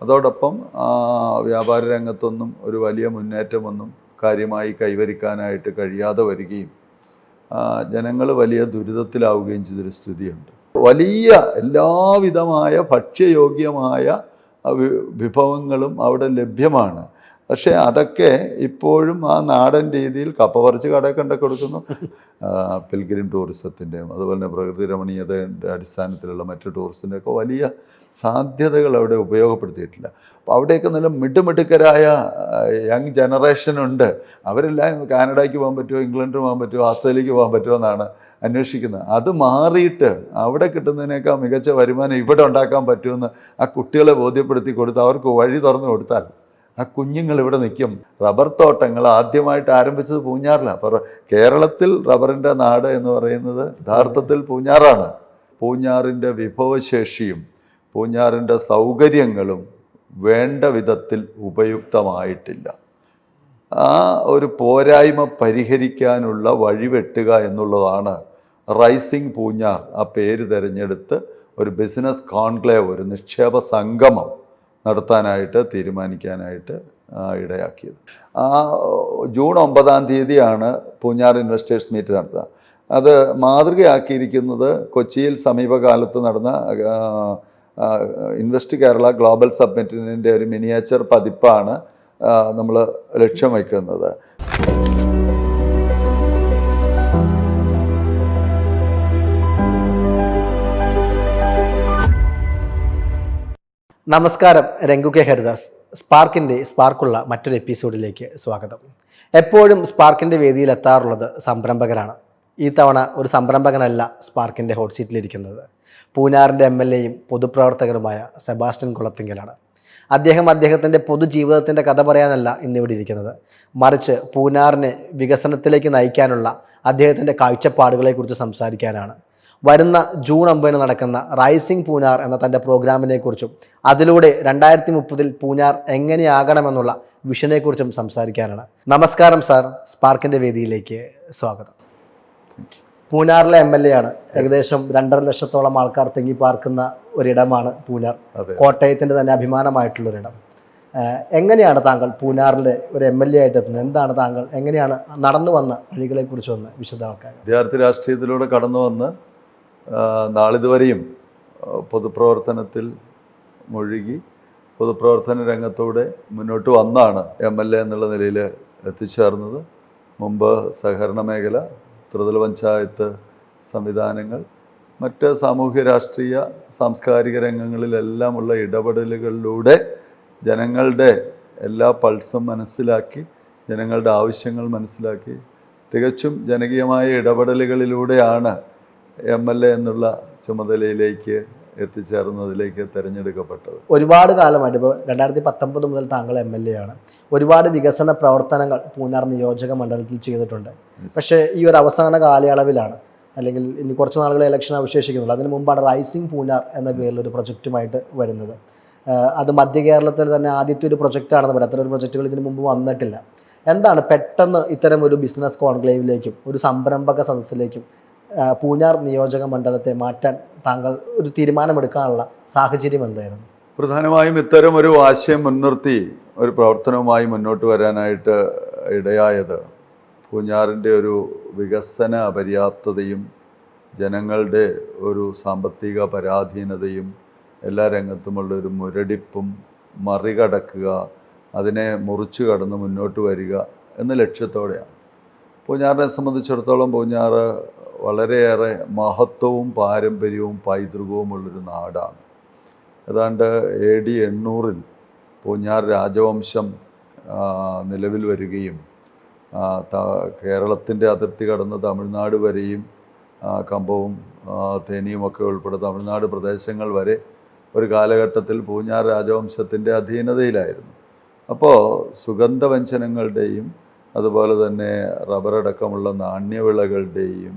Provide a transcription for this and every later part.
അതോടൊപ്പം വ്യാപാര രംഗത്തൊന്നും ഒരു വലിയ മുന്നേറ്റമൊന്നും കാര്യമായി കൈവരിക്കാനായിട്ട് കഴിയാതെ വരികയും ജനങ്ങൾ വലിയ ദുരിതത്തിലാവുകയും ചെയ്തൊരു സ്ഥിതിയുണ്ട്. വലിയ എല്ലാവിധമായ ഭക്ഷ്യയോഗ്യമായ വിഭവങ്ങളും അവിടെ ലഭ്യമാണ്. പക്ഷേ അതൊക്കെ ഇപ്പോഴും ആ നാടൻ രീതിയിൽ കപ്പ പറിച്ച് കടയിൽ കൊണ്ടു കൊടുക്കുന്നു. പിൽഗ്രിം ടൂറിസത്തിൻ്റെയും അതുപോലെ തന്നെ പ്രകൃതി രമണീയതയുടെ അടിസ്ഥാനത്തിലുള്ള മറ്റു ടൂറിസത്തിൻ്റെ ഒക്കെ വലിയ സാധ്യതകൾ അവിടെ ഉപയോഗപ്പെടുത്തിയിട്ടില്ല. അപ്പോൾ അവിടെയൊക്കെ നല്ല മിടുമിടുക്കരായ യങ് ജനറേഷനുണ്ട്. അവരെല്ലാം കാനഡയ്ക്ക് പോകാൻ പറ്റുമോ, ഇംഗ്ലണ്ടിൽ പോകാൻ പറ്റുമോ, ഓസ്ട്രേലിയക്ക് പോകാൻ പറ്റുമോ എന്നാണ് അന്വേഷിക്കുന്നത്. അത് മാറിയിട്ട് അവിടെ കിട്ടുന്നതിനേക്കാൾ മികച്ച വരുമാനം ഇവിടെ ഉണ്ടാക്കാൻ പറ്റുമെന്ന് ആ കുട്ടികളെ ബോധ്യപ്പെടുത്തി കൊടുത്ത് അവർക്ക് വഴി തുറന്നു കൊടുത്താൽ ആ കുഞ്ഞുങ്ങൾ ഇവിടെ നിൽക്കും. റബ്ബർ തോട്ടങ്ങൾ ആദ്യമായിട്ട് ആരംഭിച്ചത് പൂഞ്ഞാറിലാണ്. അപ്പോൾ കേരളത്തിൽ റബ്ബറിൻ്റെ നാട് എന്ന് പറയുന്നത് യഥാർത്ഥത്തിൽ പൂഞ്ഞാറാണ്. പൂഞ്ഞാറിൻ്റെ വിഭവശേഷിയും പൂഞ്ഞാറിൻ്റെ സൗകര്യങ്ങളും വേണ്ട വിധത്തിൽ ഉപയുക്തമായിട്ടില്ല. ആ ഒരു പോരായ്മ പരിഹരിക്കാനുള്ള വഴിവെട്ടുക എന്നുള്ളതാണ് റൈസിംഗ് പൂഞ്ഞാർ ആ പേര് തിരഞ്ഞെടുത്ത് ഒരു ബിസിനസ് കോൺക്ലേവ്, ഒരു നിക്ഷേപ സംഗമം നടത്താനായിട്ട് തീരുമാനിക്കാനായിട്ട് ഇടയാക്കിയത്. ജൂൺ 9 പൂഞ്ഞാർ ഇൻവെസ്റ്റേഴ്സ് മീറ്റ് നടത്തുക. അത് മാതൃകയാക്കിയിരിക്കുന്നത് കൊച്ചിയിൽ സമീപകാലത്ത് നടന്ന ഇൻവെസ്റ്റ് കേരള ഗ്ലോബൽ സബ്മിറ്റിൻ്റെ ഒരു മിനിയേച്ചർ പതിപ്പാണ് നമ്മൾ ലക്ഷ്യം വയ്ക്കുന്നത്. നമസ്കാരം, രംഗു കെ ഹരിദാസ്. സ്പാർക്കുള്ള മറ്റൊരു എപ്പിസോഡിലേക്ക് സ്വാഗതം. എപ്പോഴും സ്പാർക്കിൻ്റെ വേദിയിൽ എത്താറുള്ളത് സംരംഭകരാണ്. ഈ തവണ ഒരു സംരംഭകനല്ല സ്പാർക്കിൻ്റെ ഹോട്ട് സീറ്റിലിരിക്കുന്നത്. പൂഞ്ഞാറിൻ്റെ MLA-യും പൊതുപ്രവർത്തകനുമായ സെബാസ്റ്റ്യൻ കുളത്തിങ്കലാണ്. അദ്ദേഹത്തിൻ്റെ പൊതുജീവിതത്തിൻ്റെ കഥ പറയാനല്ല ഇന്നിവിടെ ഇരിക്കുന്നത്, മറിച്ച് പൂഞ്ഞാറിനെ വികസനത്തിലേക്ക് നയിക്കാനുള്ള അദ്ദേഹത്തിൻ്റെ കാഴ്ചപ്പാടുകളെക്കുറിച്ച് സംസാരിക്കാനാണ്. വരുന്ന ജൂൺ 9 നടക്കുന്ന റൈസിംഗ് പൂഞ്ഞാർ എന്ന തൻ്റെ പ്രോഗ്രാമിനെ കുറിച്ചും അതിലൂടെ 2030 പൂഞ്ഞാർ എങ്ങനെയാകണമെന്നുള്ള വിഷനെക്കുറിച്ചും സംസാരിക്കാനാണ്. നമസ്കാരം സാർ, സ്പാർക്കിൻ്റെ വേദിയിലേക്ക് സ്വാഗതം. പൂഞ്ഞാറിലെ MLA ആണ്. ഏകദേശം 2.5 ലക്ഷത്തോളം ആൾക്കാർ തിങ്ങി പാർക്കുന്ന ഒരിടമാണ് പൂഞ്ഞാർ. കോട്ടയത്തിൻ്റെ തന്നെ അഭിമാനമായിട്ടുള്ളൊരിടം. എങ്ങനെയാണ് താങ്കൾ പൂഞ്ഞാറിലെ ഒരു MLA ആയിട്ട് എത്തുന്നത്? എന്താണ് താങ്കൾ എങ്ങനെയാണ് നടന്നു വന്ന വഴികളെക്കുറിച്ചൊന്ന് വിശദമാക്കാൻ? വിദ്യാർത്ഥി രാഷ്ട്രീയത്തിലൂടെ കടന്നു വന്ന് നാളിതുവരെയും പൊതുപ്രവർത്തനത്തിൽ മുഴുകി പൊതുപ്രവർത്തന രംഗത്തൂടെ മുന്നോട്ട് വന്നാണ് MLA എന്നുള്ള നിലയിൽ എത്തിച്ചേർന്നത്. മുമ്പ് സഹകരണ മേഖല, ത്രിതല പഞ്ചായത്ത് സംവിധാനങ്ങൾ, മറ്റ് സാമൂഹ്യ രാഷ്ട്രീയ സാംസ്കാരിക രംഗങ്ങളിലെല്ലാമുള്ള ഇടപെടലുകളിലൂടെ ജനങ്ങളുടെ എല്ലാ പൾസും മനസ്സിലാക്കി, ജനങ്ങളുടെ ആവശ്യങ്ങൾ മനസ്സിലാക്കി തികച്ചും ജനകീയമായ ഇടപെടലുകളിലൂടെയാണ് MLA എന്നുള്ള ചുമതലയിലേക്ക് എത്തിച്ചേർന്നതിലേക്ക് തിരഞ്ഞെടുക്കപ്പെട്ടത്. ഒരുപാട് കാലമായിട്ട്, ഇപ്പോൾ 2019 മുതൽ താങ്കൾ MLA ആണ്. ഒരുപാട് വികസന പ്രവർത്തനങ്ങൾ പൂഞ്ഞാർ നിയോജക മണ്ഡലത്തിൽ ചെയ്തിട്ടുണ്ട്. പക്ഷേ ഈ ഒരു അവസാന കാലയളവിലാണ്, അല്ലെങ്കിൽ ഇനി കുറച്ച് നാളുകൾ ഇലക്ഷൻ അവശേഷിക്കുന്നുള്ളൂ, അതിന് മുമ്പാണ് റൈസിംഗ് പൂഞ്ഞാർ എന്ന പേരിലൊരു പ്രൊജക്റ്റുമായിട്ട് വരുന്നത്. അത് മധ്യ കേരളത്തിൽ തന്നെ ആദ്യത്തെ ഒരു പ്രൊജക്റ്റാണെന്ന് പറയാം. അത്തരം ഒരു പ്രൊജക്റ്റുകൾ ഇതിന് മുമ്പ് വന്നിട്ടില്ല. എന്താണ് പെട്ടെന്ന് ഇത്തരം ഒരു ബിസിനസ് കോൺക്ലേവിലേക്കും ഒരു സംരംഭക സദസ്സിലേക്കും പൂഞ്ഞാർ നിയോജക മണ്ഡലത്തെ മാറ്റാൻ താങ്കൾ ഒരു തീരുമാനമെടുക്കാനുള്ള സാഹചര്യം എന്തായിരുന്നു? പ്രധാനമായും ഇത്തരം ഒരു ആശയം മുൻനിർത്തി ഒരു പ്രവർത്തനവുമായി മുന്നോട്ട് വരാനായിട്ട് ഇടയായത് പൂഞ്ഞാറിൻ്റെ ഒരു വികസന അപര്യാപ്തതയും ജനങ്ങളുടെ ഒരു സാമ്പത്തിക പരാധീനതയും എല്ലാ രംഗത്തുമുള്ള ഒരു മുരടിപ്പും മറികടക്കുക, അതിനെ മുറിച്ചു കടന്ന് മുന്നോട്ട് വരിക എന്ന ലക്ഷ്യത്തോടെയാണ്. പൂഞ്ഞാറിനെ സംബന്ധിച്ചിടത്തോളം പൂഞ്ഞാർ വളരെയേറെ മഹത്വവും പാരമ്പര്യവും പൈതൃകവുമുള്ളൊരു നാടാണ്. ഏതാണ്ട് AD 800 പൂഞ്ഞാർ രാജവംശം നിലവിൽ വരികയും കേരളത്തിൻ്റെ അതിർത്തി കടന്ന് തമിഴ്നാട് വരെയും കമ്പവും തേനിയുമൊക്കെ ഉൾപ്പെടെ തമിഴ്നാട് പ്രദേശങ്ങൾ വരെ ഒരു കാലഘട്ടത്തിൽ പൂഞ്ഞാർ രാജവംശത്തിൻ്റെ അധീനതയിലായിരുന്നു. അപ്പോൾ സുഗന്ധവ്യഞ്ജനങ്ങളുടെയും അതുപോലെ തന്നെ റബ്ബറടക്കമുള്ള നാണ്യവിളകളുടെയും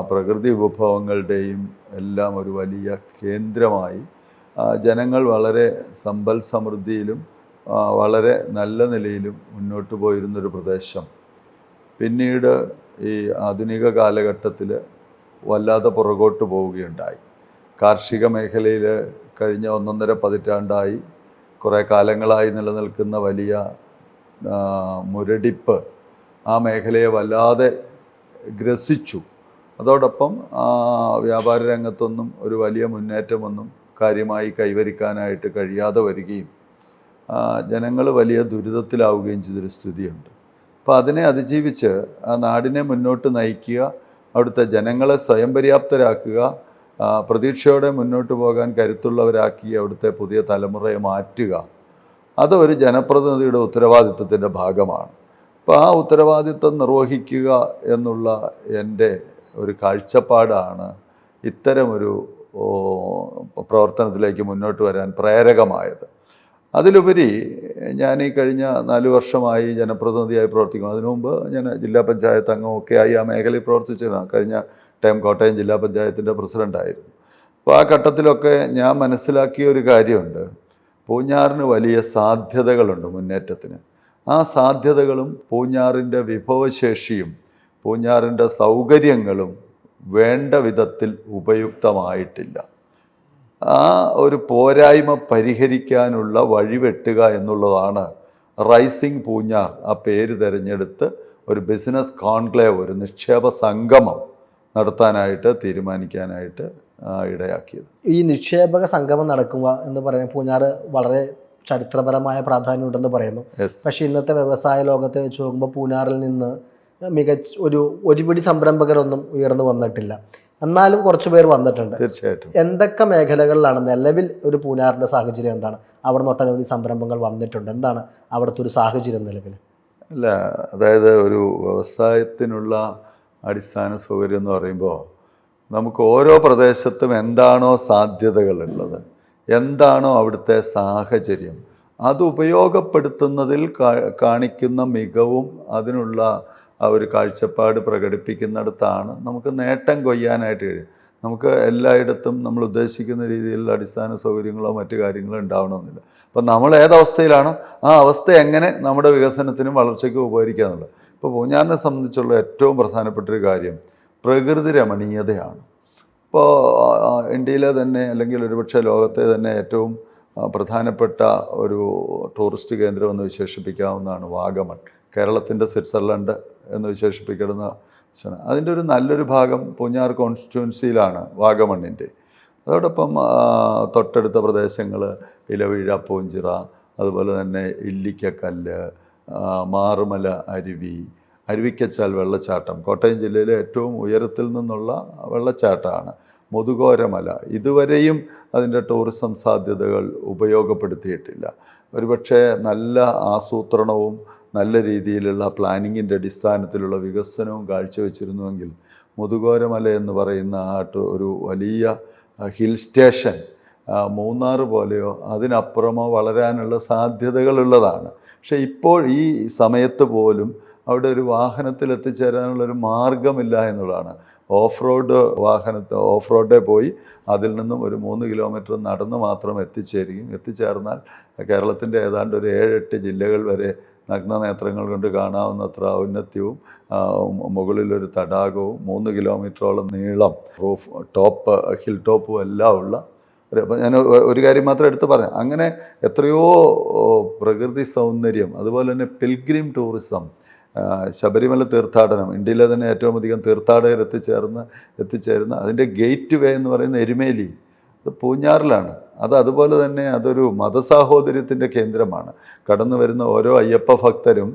പ്രകൃതി വിഭവങ്ങളുടെയും എല്ലാം ഒരു വലിയ കേന്ദ്രമായി ജനങ്ങൾ വളരെ സമ്പൽ സമൃദ്ധിയിലും വളരെ നല്ല നിലയിലും മുന്നോട്ട് പോയിരുന്നൊരു പ്രദേശം പിന്നീട് ഈ ആധുനിക കാലഘട്ടത്തിൽ വല്ലാതെ പുറകോട്ട് പോവുകയുണ്ടായി. കാർഷിക മേഖലയിൽ കഴിഞ്ഞ 1.5 പതിറ്റാണ്ടായി കുറേ കാലങ്ങളായി നിലനിൽക്കുന്ന വലിയ മുരടിപ്പ് ആ മേഖലയെ വല്ലാതെ ഗ്രസിച്ചു. അതോടൊപ്പം വ്യാപാര രംഗത്തൊന്നും ഒരു വലിയ മുന്നേറ്റമൊന്നും കാര്യമായി കൈവരിക്കാനായിട്ട് കഴിയാതെ വരികയും ജനങ്ങൾ വലിയ ദുരിതത്തിലാവുകയും ചെയ്തൊരു സ്ഥിതിയുണ്ട്. അപ്പോൾ അതിനെ അതിജീവിച്ച് ആ നാടിനെ മുന്നോട്ട് നയിക്കുക, അവിടുത്തെ ജനങ്ങളെ സ്വയം പര്യാപ്തരാക്കുക, പ്രതീക്ഷയോടെ മുന്നോട്ട് പോകാൻ കരുത്തുള്ളവരാക്കി അവിടുത്തെ പുതിയ തലമുറയെ മാറ്റുക, അത് ഒരു ജനപ്രതിനിധിയുടെ ഉത്തരവാദിത്വത്തിൻ്റെ ഭാഗമാണ്. അപ്പോൾ ആ ഉത്തരവാദിത്വം നിർവഹിക്കുക എന്നുള്ള എൻ്റെ ഒരു കാഴ്ചപ്പാടാണ് ഇത്തരമൊരു പ്രവർത്തനത്തിലേക്ക് മുന്നോട്ട് വരാൻ പ്രേരകമായത്. അതിലുപരി ഞാൻ ഈ കഴിഞ്ഞ 4 വർഷമായി ജനപ്രതിനിധിയായി പ്രവർത്തിക്കുന്നു. അതിനു മുമ്പ് ഞാൻ ജില്ലാ പഞ്ചായത്ത് അംഗമൊക്കെ ആയി ആ മേഖലയിൽ പ്രവർത്തിച്ചതാണ്. കഴിഞ്ഞ ടൈം കോട്ടയം ജില്ലാ പഞ്ചായത്തിൻ്റെ പ്രസിഡൻ്റായിരുന്നു. അപ്പോൾ ആ ഘട്ടത്തിലൊക്കെ ഞാൻ മനസ്സിലാക്കിയ ഒരു കാര്യമുണ്ട്. പൂഞ്ഞാറിന് വലിയ സാധ്യതകളുണ്ട് മുന്നേറ്റത്തിന്. ആ സാധ്യതകളും പൂഞ്ഞാറിൻ്റെ വിഭവശേഷിയും പൂഞ്ഞാറിൻ്റെ സൗകര്യങ്ങളും വേണ്ട വിധത്തിൽ ഉപയുക്തമായിട്ടില്ല. ആ ഒരു പോരായ്മ പരിഹരിക്കാനുള്ള വഴിവെട്ടുക എന്നുള്ളതാണ് റൈസിംഗ് പൂഞ്ഞാർ ആ പേര് തിരഞ്ഞെടുത്ത് ഒരു ബിസിനസ് കോൺക്ലേവ്, ഒരു നിക്ഷേപ സംഗമം നടത്താനായിട്ട് തീരുമാനിക്കാനായിട്ട് ഇടയാക്കിയത്. ഈ നിക്ഷേപക സംഗമം നടക്കുക എന്ന് പറയുന്നത് പൂഞ്ഞാറ് വളരെ ചരിത്രപരമായ പ്രാധാന്യമുണ്ടെന്ന് പറയുന്നു. പക്ഷേ ഇന്നത്തെ വ്യവസായ ലോകത്തെ വെച്ച് നോക്കുമ്പോൾ പൂഞ്ഞാറിൽ നിന്ന് ഒരുപിടി സംരംഭകരൊന്നും ഉയർന്നു വന്നിട്ടില്ല. എന്നാലും കുറച്ച് പേർ വന്നിട്ടുണ്ട്. തീർച്ചയായിട്ടും. എന്തൊക്കെ മേഖലകളിലാണ് നിലവിൽ ഒരു പൂഞ്ഞാറിൻ്റെ സാഹചര്യം എന്താണ്? അവിടെ നിന്ന് ഒട്ടനവധി സംരംഭങ്ങൾ വന്നിട്ടുണ്ട്. എന്താണ് അവിടുത്തെ ഒരു സാഹചര്യം നിലവിൽ? അല്ല, അതായത് ഒരു വ്യവസായത്തിനുള്ള അടിസ്ഥാന സൗകര്യം എന്ന് പറയുമ്പോൾ നമുക്ക് ഓരോ പ്രദേശത്തും എന്താണോ സാധ്യതകളുള്ളത്, എന്താണോ അവിടുത്തെ സാഹചര്യം, അത് ഉപയോഗപ്പെടുത്തുന്നതിൽ കാണിക്കുന്ന മികവും അതിനുള്ള ആ ഒരു കാഴ്ചപ്പാട് പ്രകടിപ്പിക്കുന്നിടത്താണ് നമുക്ക് നേട്ടം കൊയ്യാനായിട്ട് കഴിയും. നമുക്ക് എല്ലായിടത്തും നമ്മൾ ഉദ്ദേശിക്കുന്ന രീതിയിലുള്ള അടിസ്ഥാന സൗകര്യങ്ങളോ മറ്റു കാര്യങ്ങളോ ഉണ്ടാവണമെന്നില്ല. അപ്പം നമ്മൾ ഏതവസ്ഥയിലാണോ ആ അവസ്ഥ എങ്ങനെ നമ്മുടെ വികസനത്തിനും വളർച്ചയ്ക്കും ഉപകരിക്കുക എന്നുള്ളത്. ഇപ്പോൾ പൂഞ്ഞാറിനെ സംബന്ധിച്ചുള്ള ഏറ്റവും പ്രധാനപ്പെട്ടൊരു കാര്യം പ്രകൃതി രമണീയതയാണ്. ഇപ്പോൾ ഇന്ത്യയിലെ തന്നെ അല്ലെങ്കിൽ ഒരുപക്ഷെ ലോകത്തെ തന്നെ ഏറ്റവും പ്രധാനപ്പെട്ട ഒരു ടൂറിസ്റ്റ് കേന്ദ്രം എന്ന് വിശേഷിപ്പിക്കാവുന്നതാണ് വാഗമൺ. കേരളത്തിൻ്റെ സ്വിറ്റ്സർലൻഡ് എന്ന് വിശേഷിപ്പിക്കുന്ന അതിൻ്റെ ഒരു നല്ലൊരു ഭാഗം പൂഞ്ഞാർ കോൺസ്റ്റിറ്റ്യുവൻസിയിലാണ് വാഗമണ്ണിൻ്റെ. അതോടൊപ്പം തൊട്ടടുത്ത പ്രദേശങ്ങൾ ഇലവീഴ, പൂഞ്ചിറ, അതുപോലെ തന്നെ ഇല്ലിക്കക്കല്ല്, മാറുമല അരുവി, അരുവിക്കച്ചാൽ വെള്ളച്ചാട്ടം, കോട്ടയം ജില്ലയിലെ ഏറ്റവും ഉയരത്തിൽ നിന്നുള്ള വെള്ളച്ചാട്ടമാണ്. മുതുകോരമല ഇതുവരെയും അതിൻ്റെ ടൂറിസം സാധ്യതകൾ ഉപയോഗപ്പെടുത്തിയിട്ടില്ല. ഒരുപക്ഷെ നല്ല ആസൂത്രണവും നല്ല രീതിയിലുള്ള പ്ലാനിങ്ങിൻ്റെ അടിസ്ഥാനത്തിലുള്ള വികസനവും കാഴ്ചവെച്ചിരുന്നുവെങ്കിൽ മുതുകോരമല എന്ന് പറയുന്ന ഒരു വലിയ ഹിൽ സ്റ്റേഷൻ മൂന്നാർ പോലെയോ അതിനപ്പുറമോ വളരാനുള്ള സാധ്യതകളുള്ളതാണ്. പക്ഷേ ഇപ്പോൾ ഈ സമയത്ത് പോലും അവിടെ ഒരു വാഹനത്തിൽ എത്തിച്ചേരാനുള്ളൊരു മാർഗമില്ല എന്നുള്ളതാണ്. ഓഫ് റോഡേ പോയി അതിൽ നിന്നും ഒരു 3 കിലോമീറ്റർ നടന്ന് മാത്രം എത്തിച്ചേർന്നാൽ കേരളത്തിൻ്റെ ഏതാണ്ട് ഒരു 7-8 ജില്ലകൾ വരെ നഗ്നനേത്രങ്ങൾ കൊണ്ട് കാണാവുന്നത്ര ഔന്നത്യവും മുകളിലൊരു തടാകവും 3 കിലോമീറ്ററോളം നീളം ഹിൽ ടോപ്പും എല്ലാം ഉള്ള അപ്പോൾ ഞാൻ ഒരു കാര്യം മാത്രം എടുത്ത് പറയാം. അങ്ങനെ എത്രയോ പ്രകൃതി സൗന്ദര്യം, അതുപോലെ തന്നെ പിൽഗ്രിം ടൂറിസം, ശബരിമല തീർത്ഥാടനം, ഇന്ത്യയിലെ തന്നെ ഏറ്റവും അധികം തീർത്ഥാടകർ എത്തിച്ചേരുന്ന അതിൻ്റെ ഗേറ്റ് വേ എന്ന് പറയുന്ന എരുമേലി, അത് പൂഞ്ഞാറിലാണ്. അതുപോലെ തന്നെ അതൊരു മതസാഹോദര്യത്തിൻ്റെ കേന്ദ്രമാണ്. കടന്നു വരുന്ന ഓരോ അയ്യപ്പ ഭക്തരും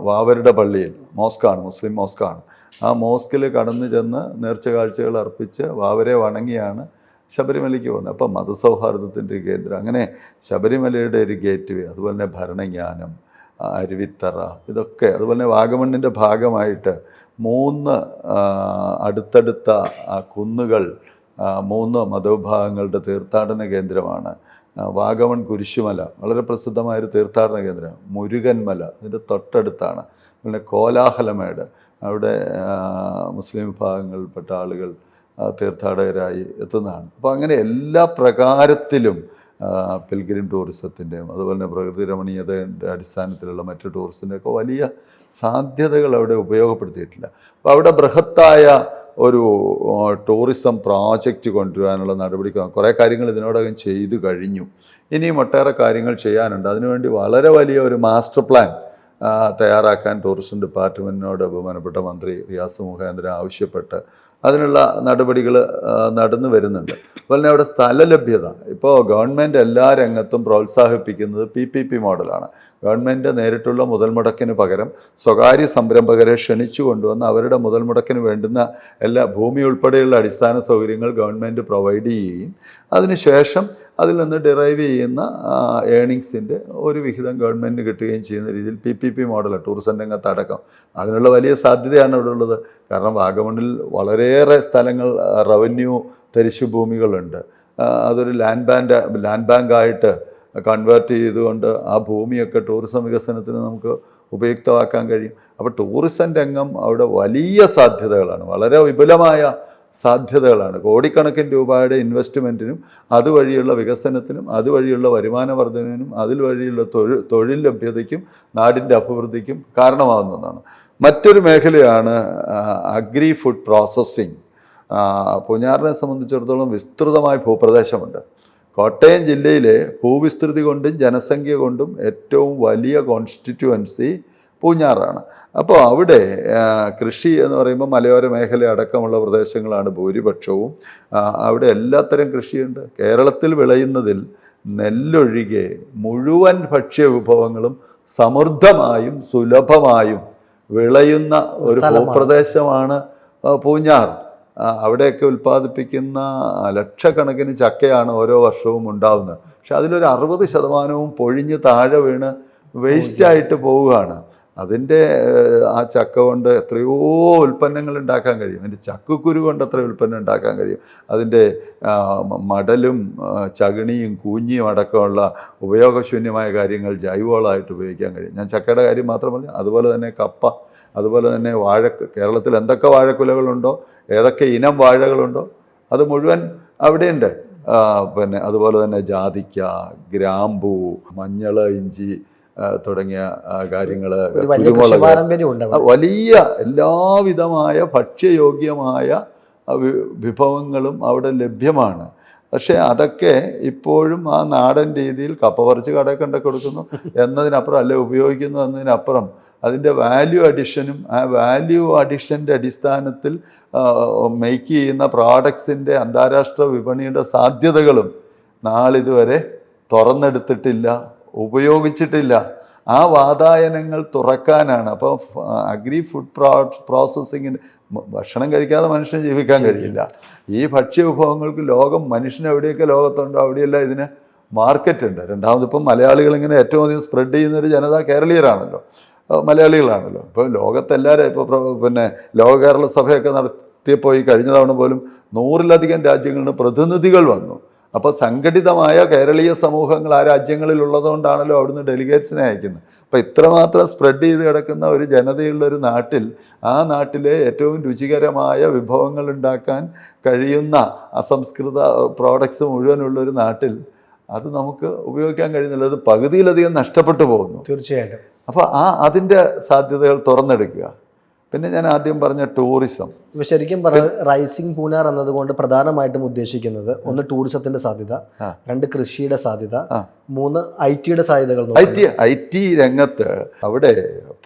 വാവരുടെ പള്ളിയിൽ, മോസ്കാണ്, മുസ്ലിം മോസ്കാണ്, ആ മോസ്കിൽ കടന്നു ചെന്ന് നേർച്ച കാഴ്ചകൾ അർപ്പിച്ച് വാവരെ വണങ്ങിയാണ് ശബരിമലയ്ക്ക് പോകുന്നത്. അപ്പം മതസൗഹാർദ്ദത്തിൻ്റെ കേന്ദ്രം. അങ്ങനെ ശബരിമലയുടെ ഒരു ഗേറ്റ് വേ, അതുപോലെ തന്നെ ഭരണജ്ഞാനം, അരുവിത്തറ, ഇതൊക്കെ, അതുപോലെ തന്നെ വാഗമണ്ണിൻ്റെ ഭാഗമായിട്ട് 3 അടുത്തടുത്ത കുന്നുകൾ, 3 മതവിഭാഗങ്ങളുടെ തീർത്ഥാടന കേന്ദ്രമാണ്. വാഗമൺ കുരിശുമല വളരെ പ്രസിദ്ധമായൊരു തീർത്ഥാടന കേന്ദ്രം, മുരുകൻമല അതിൻ്റെ തൊട്ടടുത്താണ്. പിന്നെ കോലാഹലമേട്, അവിടെ മുസ്ലിം വിഭാഗങ്ങളിൽപ്പെട്ട ആളുകൾ തീർത്ഥാടകരായി എത്തുന്നതാണ്. അപ്പോൾ അങ്ങനെ എല്ലാ പ്രകാരത്തിലും പിൽഗ്രിം ടൂറിസത്തിൻ്റെയും അതുപോലെ തന്നെ പ്രകൃതി രമണീയതയുടെ അടിസ്ഥാനത്തിലുള്ള മറ്റു ടൂറിസത്തിൻ്റെയൊക്കെ വലിയ സാധ്യതകൾ അവിടെ ഉപയോഗപ്പെടുത്തിയിട്ടില്ല. അപ്പോൾ അവിടെ ബൃഹത്തായ ഒരു ടൂറിസം പ്രോജക്റ്റ് കൊണ്ടുവരാനുള്ള നടപടി കുറേ കാര്യങ്ങൾ ഇതിനോടകം ചെയ്തു കഴിഞ്ഞു. ഇനിയും ഒട്ടേറെ കാര്യങ്ങൾ ചെയ്യാനുണ്ട്. അതിനുവേണ്ടി വളരെ വലിയ ഒരു മാസ്റ്റർ പ്ലാൻ തയ്യാറാക്കാൻ ടൂറിസം ഡിപ്പാർട്ട്മെൻറ്റിനോട് ബഹുമാനപ്പെട്ട മന്ത്രി റിയാസ് മുഖേന്ദ്രൻ ആവശ്യപ്പെട്ട് അതിനുള്ള നടപടികൾ നടന്നു വരുന്നുണ്ട്. അതുപോലെ തന്നെ അവിടെ സ്ഥല ലഭ്യത, ഇപ്പോൾ ഗവൺമെൻറ് എല്ലാ രംഗത്തും പ്രോത്സാഹിപ്പിക്കുന്നത് PPP മോഡലാണ്. ഗവൺമെൻറ് നേരിട്ടുള്ള മുതൽ മുടക്കിന് പകരം സ്വകാര്യ സംരംഭകരെ ക്ഷണിച്ചു കൊണ്ടുവന്ന് അവരുടെ മുതൽ മുടക്കിന് വേണ്ടുന്ന എല്ലാ ഭൂമി ഉൾപ്പെടെയുള്ള അടിസ്ഥാന സൗകര്യങ്ങൾ ഗവൺമെൻറ് പ്രൊവൈഡ് ചെയ്യുകയും അതിനുശേഷം അതിൽ നിന്ന് ഡിറൈവ് ചെയ്യുന്ന ഏണിങ്സിൻ്റെ ഒരു വിഹിതം ഗവൺമെൻറ്റിന് കിട്ടുകയും ചെയ്യുന്ന രീതിയിൽ PPP മോഡലാണ് ടൂറിസം രംഗത്തടക്കം. അതിനുള്ള വലിയ സാധ്യതയാണ് ഇവിടെ ഉള്ളത്. കാരണം വാഗമണിൽ വളരെയേറെ സ്ഥലങ്ങൾ റവന്യൂ തരിശു ഭൂമികളുണ്ട്. അതൊരു ലാൻഡ് ബാങ്കായിട്ട് കൺവേർട്ട് ചെയ്തുകൊണ്ട് ആ ഭൂമിയൊക്കെ ടൂറിസം വികസനത്തിന് നമുക്ക് ഉപയുക്തമാക്കാൻ കഴിയും. അപ്പോൾ ടൂറിസം രംഗം അവിടെ വലിയ സാധ്യതകളാണ്, വളരെ വിപുലമായ സാധ്യതകളാണ്. കോടിക്കണക്കിന് രൂപയുടെ ഇൻവെസ്റ്റ്മെൻറ്റിനും അതുവഴിയുള്ള വികസനത്തിനും അതുവഴിയുള്ള വരുമാന വർധനവിനും അതിൽ വഴിയുള്ള തൊഴിൽ ലഭ്യതയ്ക്കും നാടിൻ്റെ അഭിവൃദ്ധിക്കും കാരണമാകുന്നതാണ്. മറ്റൊരു മേഖലയാണ് അഗ്രി ഫുഡ് പ്രോസസ്സിങ്. പൂഞ്ഞാറിനെ സംബന്ധിച്ചിടത്തോളം വിസ്തൃതമായ ഭൂപ്രദേശമുണ്ട്. കോട്ടയം ജില്ലയിലെ ഭൂവിസ്തൃതി കൊണ്ടും ജനസംഖ്യ കൊണ്ടും ഏറ്റവും വലിയ കോൺസ്റ്റിറ്റ്യുവൻസി പൂഞ്ഞാറാണ്. അപ്പോൾ അവിടെ കൃഷി എന്ന് പറയുമ്പോൾ മലയോര മേഖല അടക്കമുള്ള പ്രദേശങ്ങളാണ് ഭൂരിപക്ഷവും. അവിടെ എല്ലാത്തരം കൃഷിയുണ്ട്. കേരളത്തിൽ വിളയുന്നതിൽ നെല്ലൊഴികെ മുഴുവൻ ഭക്ഷ്യവിഭവങ്ങളും സമൃദ്ധമായും സുലഭമായും വിളയുന്ന ഒരു ഭൂപ്രദേശമാണ് പൂഞ്ഞാർ. അവിടെയൊക്കെ ഉൽപ്പാദിപ്പിക്കുന്ന ലക്ഷക്കണക്കിന് ചക്കയാണ് ഓരോ വർഷവും ഉണ്ടാകുന്നത്. പക്ഷെ അതിലൊരു 60% പൊഴിഞ്ഞ് താഴെ വീണ് വേസ്റ്റായിട്ട് പോവുകയാണ്. അതിൻ്റെ ആ ചക്ക കൊണ്ട് എത്രയോ ഉൽപ്പന്നങ്ങൾ ഉണ്ടാക്കാൻ കഴിയും. അതിൻ്റെ ചക്കക്കുരു കൊണ്ട് എത്ര ഉൽപ്പന്നം ഉണ്ടാക്കാൻ കഴിയും. അതിൻ്റെ മടലും ചകിണിയും കൂഞ്ഞിയും അടക്കമുള്ള ഉപയോഗശൂന്യമായ കാര്യങ്ങൾ ജൈവവളമായിട്ട് ഉപയോഗിക്കാൻ കഴിയും. ഞാൻ ചക്കയുടെ കാര്യം മാത്രം പറഞ്ഞു. അതുപോലെ തന്നെ കപ്പ, അതുപോലെ തന്നെ കേരളത്തിൽ എന്തൊക്കെ വാഴക്കുലകളുണ്ടോ, ഏതൊക്കെ ഇനം വാഴകളുണ്ടോ അത് മുഴുവൻ അവിടെയുണ്ട്. പിന്നെ അതുപോലെ തന്നെ ജാതിക്ക, ഗ്രാമ്പൂ, മഞ്ഞൾ, ഇഞ്ചി തുടങ്ങിയ കാര്യങ്ങൾ, കുരുമുളക്, വലിയ എല്ലാവിധമായ ഭക്ഷ്യയോഗ്യമായ വിഭവങ്ങളും അവിടെ ലഭ്യമാണ്. പക്ഷേ അതൊക്കെ ഇപ്പോഴും ആ നാടൻ രീതിയിൽ കപ്പ പറിച്ച് കടയിൽ കൊണ്ടു കൊടുക്കുന്നു എന്നതിനപ്പുറം, അല്ലെ ഉപയോഗിക്കുന്നു എന്നതിനപ്പുറം അതിൻ്റെ വാല്യൂ അഡിഷനും ആ വാല്യൂ അഡിഷൻ്റെ അടിസ്ഥാനത്തിൽ മേക്ക് ചെയ്യുന്ന പ്രോഡക്ട്സിൻ്റെ അന്താരാഷ്ട്ര വിപണിയുടെ സാധ്യതകളും നാളിതുവരെ തുറന്നെടുത്തിട്ടില്ല, ഉപയോഗിച്ചിട്ടില്ല. ആ വാതായനങ്ങൾ തുറക്കാനാണ്. അപ്പോൾ അഗ്രി ഫുഡ് പ്രോസസ്സിങ്ങിന് ഭക്ഷണം കഴിക്കാതെ മനുഷ്യന് ജീവിക്കാൻ കഴിയില്ല. ഈ ഭക്ഷ്യവിഭവങ്ങൾക്ക് മനുഷ്യന് എവിടെയൊക്കെ ലോകത്തുണ്ടോ അവിടെയെല്ലാം ഇതിന് മാർക്കറ്റുണ്ട്. രണ്ടാമതിപ്പം മലയാളികൾ ഇങ്ങനെ ഏറ്റവും അധികം സ്പ്രെഡ് ചെയ്യുന്നൊരു ജനത കേരളീയരാണല്ലോ, മലയാളികളാണല്ലോ. ഇപ്പോൾ ലോകത്തെല്ലാവരും ഇപ്പോൾ പിന്നെ ലോക കേരള സഭയൊക്കെ നടത്തിയപ്പോൾ ഈ കഴിഞ്ഞ തവണ പോലും 100-ലധികം രാജ്യങ്ങളിൽ നിന്ന് പ്രതിനിധികൾ വന്നു. അപ്പോൾ സംഘടിതമായ കേരളീയ സമൂഹങ്ങൾ ആ രാജ്യങ്ങളിലുള്ളതുകൊണ്ടാണല്ലോ അവിടുന്ന് ഡെലിഗേറ്റ്സിനെ അയക്കുന്നത്. അപ്പോൾ ഇത്രമാത്രം സ്പ്രെഡ് ചെയ്ത് കിടക്കുന്ന ഒരു ജനതയുള്ളൊരു നാട്ടിൽ, ആ നാട്ടിലെ ഏറ്റവും രുചികരമായ വിഭവങ്ങൾ ഉണ്ടാക്കാൻ കഴിയുന്ന അസംസ്കൃത പ്രോഡക്ട്സ് മുഴുവനുള്ളൊരു നാട്ടിൽ അത് നമുക്ക് ഉപയോഗിക്കാൻ കഴിയുന്നില്ല. അത് പകുതിയിലധികം നഷ്ടപ്പെട്ടു പോകുന്നു. തീർച്ചയായിട്ടും. അപ്പോൾ അതിൻ്റെ സാധ്യതകൾ തുറന്നെടുക്കുക. പിന്നെ ഞാൻ ആദ്യം പറഞ്ഞ ടൂറിസം, ശരിക്കും പറഞ്ഞാൽ റൈസിംഗ് പൂഞ്ഞാർ എന്നതുകൊണ്ട് പ്രധാനമായിട്ടും ഉദ്ദേശിക്കുന്നത് 1 ടൂറിസത്തിന്റെ സാധ്യത, 2 കൃഷിയുടെ സാധ്യത, 3 IT-യുടെ സാധ്യതകൾ. IT രംഗത്ത് അവിടെ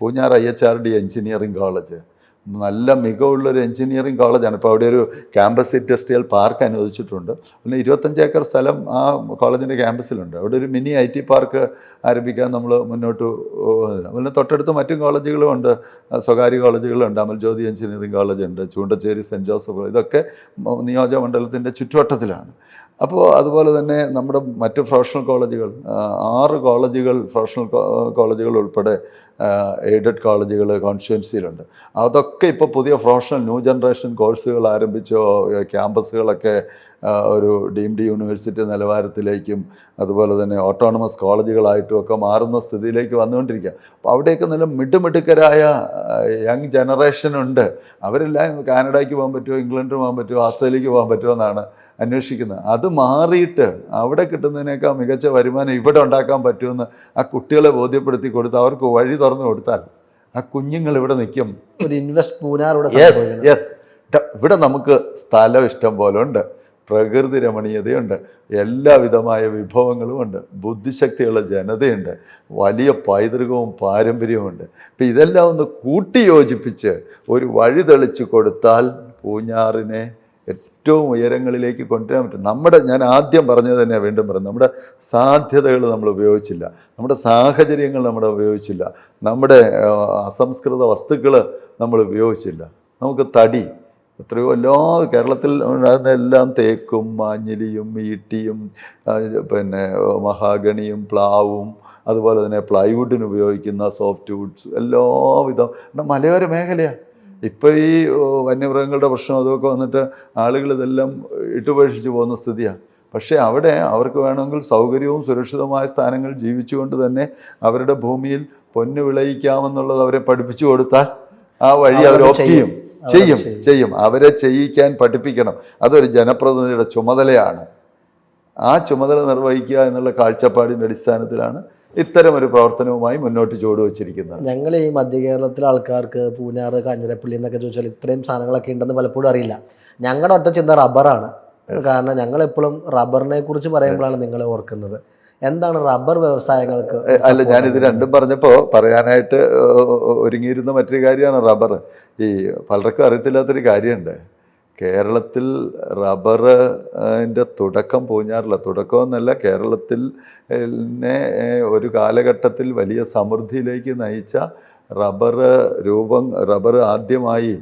പൂഞ്ഞാർ IHRD എഞ്ചിനീയറിംഗ് കോളേജ് നല്ല മികവുള്ളൊരു എഞ്ചിനീയറിംഗ് കോളേജാണ്. ഇപ്പോൾ അവിടെ ഒരു ക്യാമ്പസ് ഇൻഡസ്ട്രിയൽ പാർക്ക് അനുവദിച്ചിട്ടുണ്ട്. പിന്നെ 25 ഏക്കർ സ്ഥലം ആ കോളേജിൻ്റെ ക്യാമ്പസിലുണ്ട്. അവിടെ ഒരു മിനി IT പാർക്ക് ആരംഭിക്കാൻ നമ്മൾ മുന്നോട്ട്. പിന്നെ തൊട്ടടുത്ത് മറ്റും കോളേജുകളും ഉണ്ട്, സ്വകാര്യ കോളേജുകളുണ്ട്. അമൽജ്യോതി എഞ്ചിനീയറിംഗ് കോളേജ് ഉണ്ട്, ചൂണ്ടച്ചേരി സെൻറ്റ് ജോസഫ്, ഇതൊക്കെ നിയോജകമണ്ഡലത്തിൻ്റെ ചുറ്റുവട്ടത്തിലാണ്. അപ്പോൾ അതുപോലെ തന്നെ നമ്മുടെ മറ്റ് പ്രൊഫഷണൽ കോളേജുകൾ, 6 കോളേജുകൾ, പ്രൊഫഷണൽ കോളേജുകൾ ഉൾപ്പെടെ എയ്ഡഡ് കോളേജുകൾ കോൺസ്റ്റിറ്റ്യുവൻസിയിലുണ്ട്. അതൊക്കെ ഇപ്പോൾ പുതിയ പ്രൊഫഷണൽ ന്യൂ ജനറേഷൻ കോഴ്സുകൾ ആരംഭിച്ചോ, ക്യാമ്പസുകളൊക്കെ ഒരു ഡീംഡ് യൂണിവേഴ്സിറ്റി നിലവാരത്തിലേക്കും അതുപോലെ തന്നെ ഓട്ടോണമസ് കോളേജുകളായിട്ടും ഒക്കെ മാറുന്ന സ്ഥിതിയിലേക്ക് വന്നുകൊണ്ടിരിക്കുക. അപ്പോൾ അവിടെയൊക്കെ നല്ല മിടുമിടുക്കരായ യങ് ജനറേഷൻ ഉണ്ട്. അവരെല്ലാം കാനഡയ്ക്ക് പോകാൻ പറ്റുമോ, ഇംഗ്ലണ്ടിൽ പോകാൻ പറ്റുമോ, ഓസ്ട്രേലിയക്ക് പോകാൻ പറ്റുമോ എന്നാണ് അന്വേഷിക്കുന്നത്. അത് മാറിയിട്ട് അവിടെ കിട്ടുന്നതിനേക്കാൾ മികച്ച വരുമാനം ഇവിടെ ഉണ്ടാക്കാൻ പറ്റുമെന്ന് ആ കുട്ടികളെ ബോധ്യപ്പെടുത്തി കൊടുത്ത് അവർക്ക് വഴി തുറന്നു കൊടുത്താൽ ആ കുഞ്ഞുങ്ങൾ ഇവിടെ നിൽക്കും. ഒരു ഇൻവെസ്റ്റ് പൂഞ്ഞാർ. യെസ്, ഇവിടെ നമുക്ക് സ്ഥലം ഇഷ്ടം പോലെ ഉണ്ട്, പ്രകൃതി രമണീയതയുണ്ട്, എല്ലാവിധമായ വിഭവങ്ങളുമുണ്ട്, ബുദ്ധിശക്തിയുള്ള ജനതയുണ്ട്, വലിയ പൈതൃകവും പാരമ്പര്യവുമുണ്ട്. അപ്പം ഇതെല്ലാം ഒന്ന് കൂട്ടിയോജിപ്പിച്ച് ഒരു വഴി തെളിച്ച് കൊടുത്താൽ പൂഞ്ഞാറിനെ ഏറ്റവും ഉയരങ്ങളിലേക്ക് കൊണ്ടുവരാൻ പറ്റും. ഞാൻ ആദ്യം പറഞ്ഞത് തന്നെയാണ് വീണ്ടും പറയുന്നത്, നമ്മുടെ സാധ്യതകൾ നമ്മൾ ഉപയോഗിച്ചില്ല, നമ്മുടെ സാഹചര്യങ്ങൾ നമ്മൾ ഉപയോഗിച്ചില്ല, നമ്മുടെ അസംസ്കൃത വസ്തുക്കൾ നമ്മൾ ഉപയോഗിച്ചില്ല. നമുക്ക് തടി എത്രയോ കേരളത്തിൽ ഉണ്ടാകുന്ന എല്ലാം തേക്കും മാഞ്ഞിലിയും ഈട്ടിയും പിന്നെ മഹാഗണിയും പ്ലാവും അതുപോലെ തന്നെ പ്ലൈവുഡിന് ഉപയോഗിക്കുന്ന സോഫ്റ്റ് വുഡ്സ് എല്ലാവിധം മലയോര മേഖലയാണ്. ഇപ്പോൾ ഈ വന്യമൃഗങ്ങളുടെ പ്രശ്നം അതൊക്കെ വന്നിട്ട് ആളുകൾ ഇതെല്ലാം ഇട്ടുപേക്ഷിച്ച് പോകുന്ന സ്ഥിതിയാണ്. പക്ഷേ അവിടെ അവർക്ക് വേണമെങ്കിൽ സൗകര്യവും സുരക്ഷിതമായ സ്ഥാനങ്ങൾ ജീവിച്ചുകൊണ്ട് തന്നെ അവരുടെ ഭൂമിയിൽ പൊന്ന് വിളയിക്കാമെന്നുള്ളത് അവരെ പഠിപ്പിച്ചു കൊടുത്താൽ ആ വഴി അവർ ഓപ്റ്റ് ചെയ്യും. അവരെ ചെയ്യിക്കാൻ പഠിപ്പിക്കണം. അതൊരു ജനപ്രതിനിധിയുടെ ചുമതലയാണ്. ആ ചുമതല നിർവഹിക്കുക എന്നുള്ള കാഴ്ചപ്പാടിൻ്റെ അടിസ്ഥാനത്തിലാണ് ഇത്തരം ഒരു പ്രവർത്തനവുമായി മുന്നോട്ട് ചുവടുവെച്ചിരിക്കുന്നത്. ഞങ്ങൾ ഈ മധ്യ കേരളത്തിലെ ആൾക്കാർക്ക് പൂഞ്ഞാറ് കാഞ്ഞിരപ്പള്ളി എന്നൊക്കെ ചോദിച്ചാൽ ഇത്രയും സാധനങ്ങളൊക്കെ ഉണ്ടെന്ന് പലപ്പോഴും അറിയില്ല. ഞങ്ങളുടെ ഒറ്റ ചിന്ത റബ്ബറാണ്. കാരണം ഞങ്ങളെപ്പോഴും റബ്ബറിനെ കുറിച്ച് പറയുമ്പോഴാണ് നിങ്ങൾ ഓർക്കുന്നത്. എന്താണ് റബ്ബർ വ്യവസായങ്ങൾക്ക്? അല്ല, ഞാനിത് രണ്ടും പറഞ്ഞപ്പോൾ പറയാനായിട്ട് ഒരുങ്ങിയിരുന്ന മറ്റൊരു കാര്യമാണ് റബ്ബർ. ഈ പലർക്കും അറിയത്തില്ലാത്തൊരു കാര്യമുണ്ട്. കേരളത്തിൽ റബ്ബറിൻ്റെ തുടക്കം പൂഞ്ഞാറില്ല. തുടക്കമെന്നല്ല, കേരളത്തിൽ ഒരു കാലഘട്ടത്തിൽ വലിയ സമൃദ്ധിയിലേക്ക് നയിച്ച റബ്ബർ ആദ്യമായി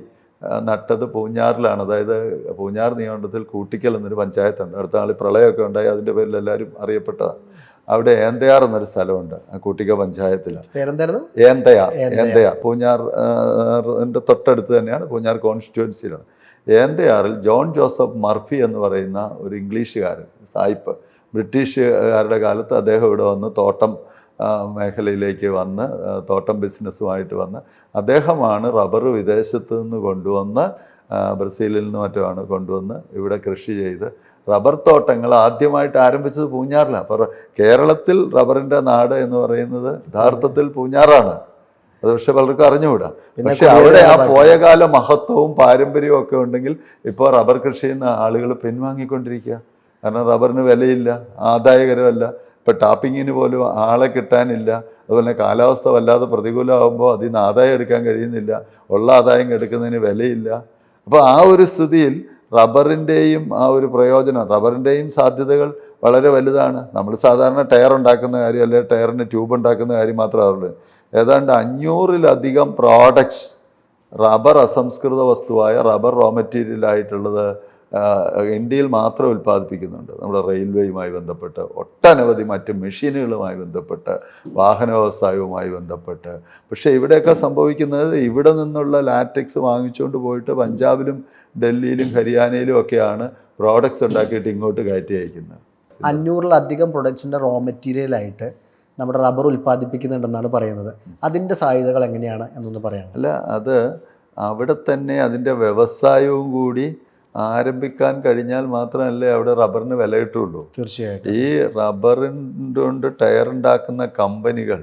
നട്ടത് പൂഞ്ഞാറിലാണ്. അതായത് പൂഞ്ഞാർ നിയമമണ്ഡലത്തിൽ കൂട്ടിക്കൽ എന്നൊരു പഞ്ചായത്തുണ്ട്. അടുത്ത നാളിൽ പ്രളയമൊക്കെ ഉണ്ടായി, അതിൻ്റെ പേരിൽ എല്ലാവരും അറിയപ്പെട്ടതാണ്. അവിടെ ഏന്തയാർ എന്നൊരു സ്ഥലമുണ്ട് കൂട്ടിക്ക പഞ്ചായത്തിലാണ്. ഏന്തയാർ പൂഞ്ഞാറിൻ്റെ തൊട്ടടുത്ത് തന്നെയാണ്, പൂഞ്ഞാർ കോൺസ്റ്റിറ്റ്യുവൻസിയിലാണ്. ഏന്തയാറിൽ ജോൺ ജോസഫ് മർഫി എന്ന് പറയുന്ന ഒരു ഇംഗ്ലീഷുകാരൻ സായിപ്പ്, ബ്രിട്ടീഷുകാരുടെ കാലത്ത് അദ്ദേഹം ഇവിടെ വന്ന് തോട്ടം മേഖലയിലേക്ക് വന്ന് തോട്ടം ബിസിനസ്സുമായിട്ട് വന്ന് അദ്ദേഹമാണ് റബ്ബർ വിദേശത്ത് നിന്ന് കൊണ്ടുവന്ന് ബ്രസീലിൽ നിന്ന് മറ്റുമാണ് കൊണ്ടുവന്ന് ഇവിടെ കൃഷി ചെയ്ത് റബ്ബർ തോട്ടങ്ങൾ ആദ്യമായിട്ട് ആരംഭിച്ചത് പൂഞ്ഞാറിലാണ്. അപ്പോൾ കേരളത്തിൽ റബ്ബറിൻ്റെ നാട് എന്ന് പറയുന്നത് യഥാർത്ഥത്തിൽ പൂഞ്ഞാറാണ്. അത് പക്ഷെ പലർക്കും അറിഞ്ഞുകൂടാ. പക്ഷെ അവിടെ ആ പോയകാല മഹത്വവും പാരമ്പര്യവും ഒക്കെ ഉണ്ടെങ്കിൽ ഇപ്പോൾ റബ്ബർ കൃഷി ചെയ്യുന്ന ആളുകൾ പിൻവാങ്ങിക്കൊണ്ടിരിക്കുക. കാരണം റബ്ബറിന് വിലയില്ല, ആദായകരമല്ല. ഇപ്പം ടാപ്പിങ്ങിന് പോലും ആളെ കിട്ടാനില്ല. അതുപോലെ കാലാവസ്ഥ വല്ലാതെ പ്രതികൂലമാകുമ്പോൾ അതിൽ നിന്ന് ആദായം എടുക്കാൻ കഴിയുന്നില്ല, ഉള്ള ആദായം എടുക്കുന്നതിന് വിലയില്ല. അപ്പോൾ ആ ഒരു സ്ഥിതിയിൽ റബ്ബറിൻ്റെയും ആ ഒരു പ്രയോജനം, റബ്ബറിൻ്റെയും സാധ്യതകൾ വളരെ വലുതാണ്. നമ്മൾ സാധാരണ ടയർ ഉണ്ടാക്കുന്ന കാര്യം, അല്ലെങ്കിൽ ടയറിന് ട്യൂബ് ഉണ്ടാക്കുന്ന കാര്യം മാത്രമേ അറിയുള്ളൂ. ഏതാണ്ട് 500-ലധികം പ്രോഡക്ട്സ് റബ്ബർ അസംസ്കൃത വസ്തുവായ റബ്ബർ റോ മെറ്റീരിയലായിട്ടുള്ളത് ഇന്ത്യയിൽ മാത്രം ഉൽപ്പാദിപ്പിക്കുന്നുണ്ട്. നമ്മുടെ റെയിൽവേയുമായി ബന്ധപ്പെട്ട്, ഒട്ടനവധി മറ്റ് മെഷീനുകളുമായി ബന്ധപ്പെട്ട്, വാഹന വ്യവസായവുമായി ബന്ധപ്പെട്ട്. പക്ഷേ ഇവിടെയൊക്കെ സംഭവിക്കുന്നത് ഇവിടെ നിന്നുള്ള ലാറ്റക്സ് വാങ്ങിച്ചുകൊണ്ട് പോയിട്ട് പഞ്ചാബിലും ഡൽഹിയിലും ഹരിയാനയിലും ഒക്കെയാണ് പ്രോഡക്ട്സ് ഉണ്ടാക്കിയിട്ട് ഇങ്ങോട്ട് കയറ്റി അയക്കുന്നത്. 500-ലധികം പ്രൊഡക്ട്സിൻ്റെ റോ മെറ്റീരിയലായിട്ട് നമ്മുടെ റബ്ബർ ഉൽപ്പാദിപ്പിക്കുന്നുണ്ടെന്നാണ് പറയുന്നത്. അതിൻ്റെ സാധ്യതകൾ എങ്ങനെയാണ് എന്നൊന്ന് പറയാം. അല്ല, അത് അവിടെ തന്നെ അതിൻ്റെ വ്യവസായവും കൂടി ആരംഭിക്കാൻ കഴിഞ്ഞാൽ മാത്രമല്ലേ അവിടെ റബ്ബറിന് വില കിട്ടുള്ളൂ. തീർച്ചയായിട്ടും. ഈ റബ്ബറിൻ്റെ ടയർ ഉണ്ടാക്കുന്ന കമ്പനികൾ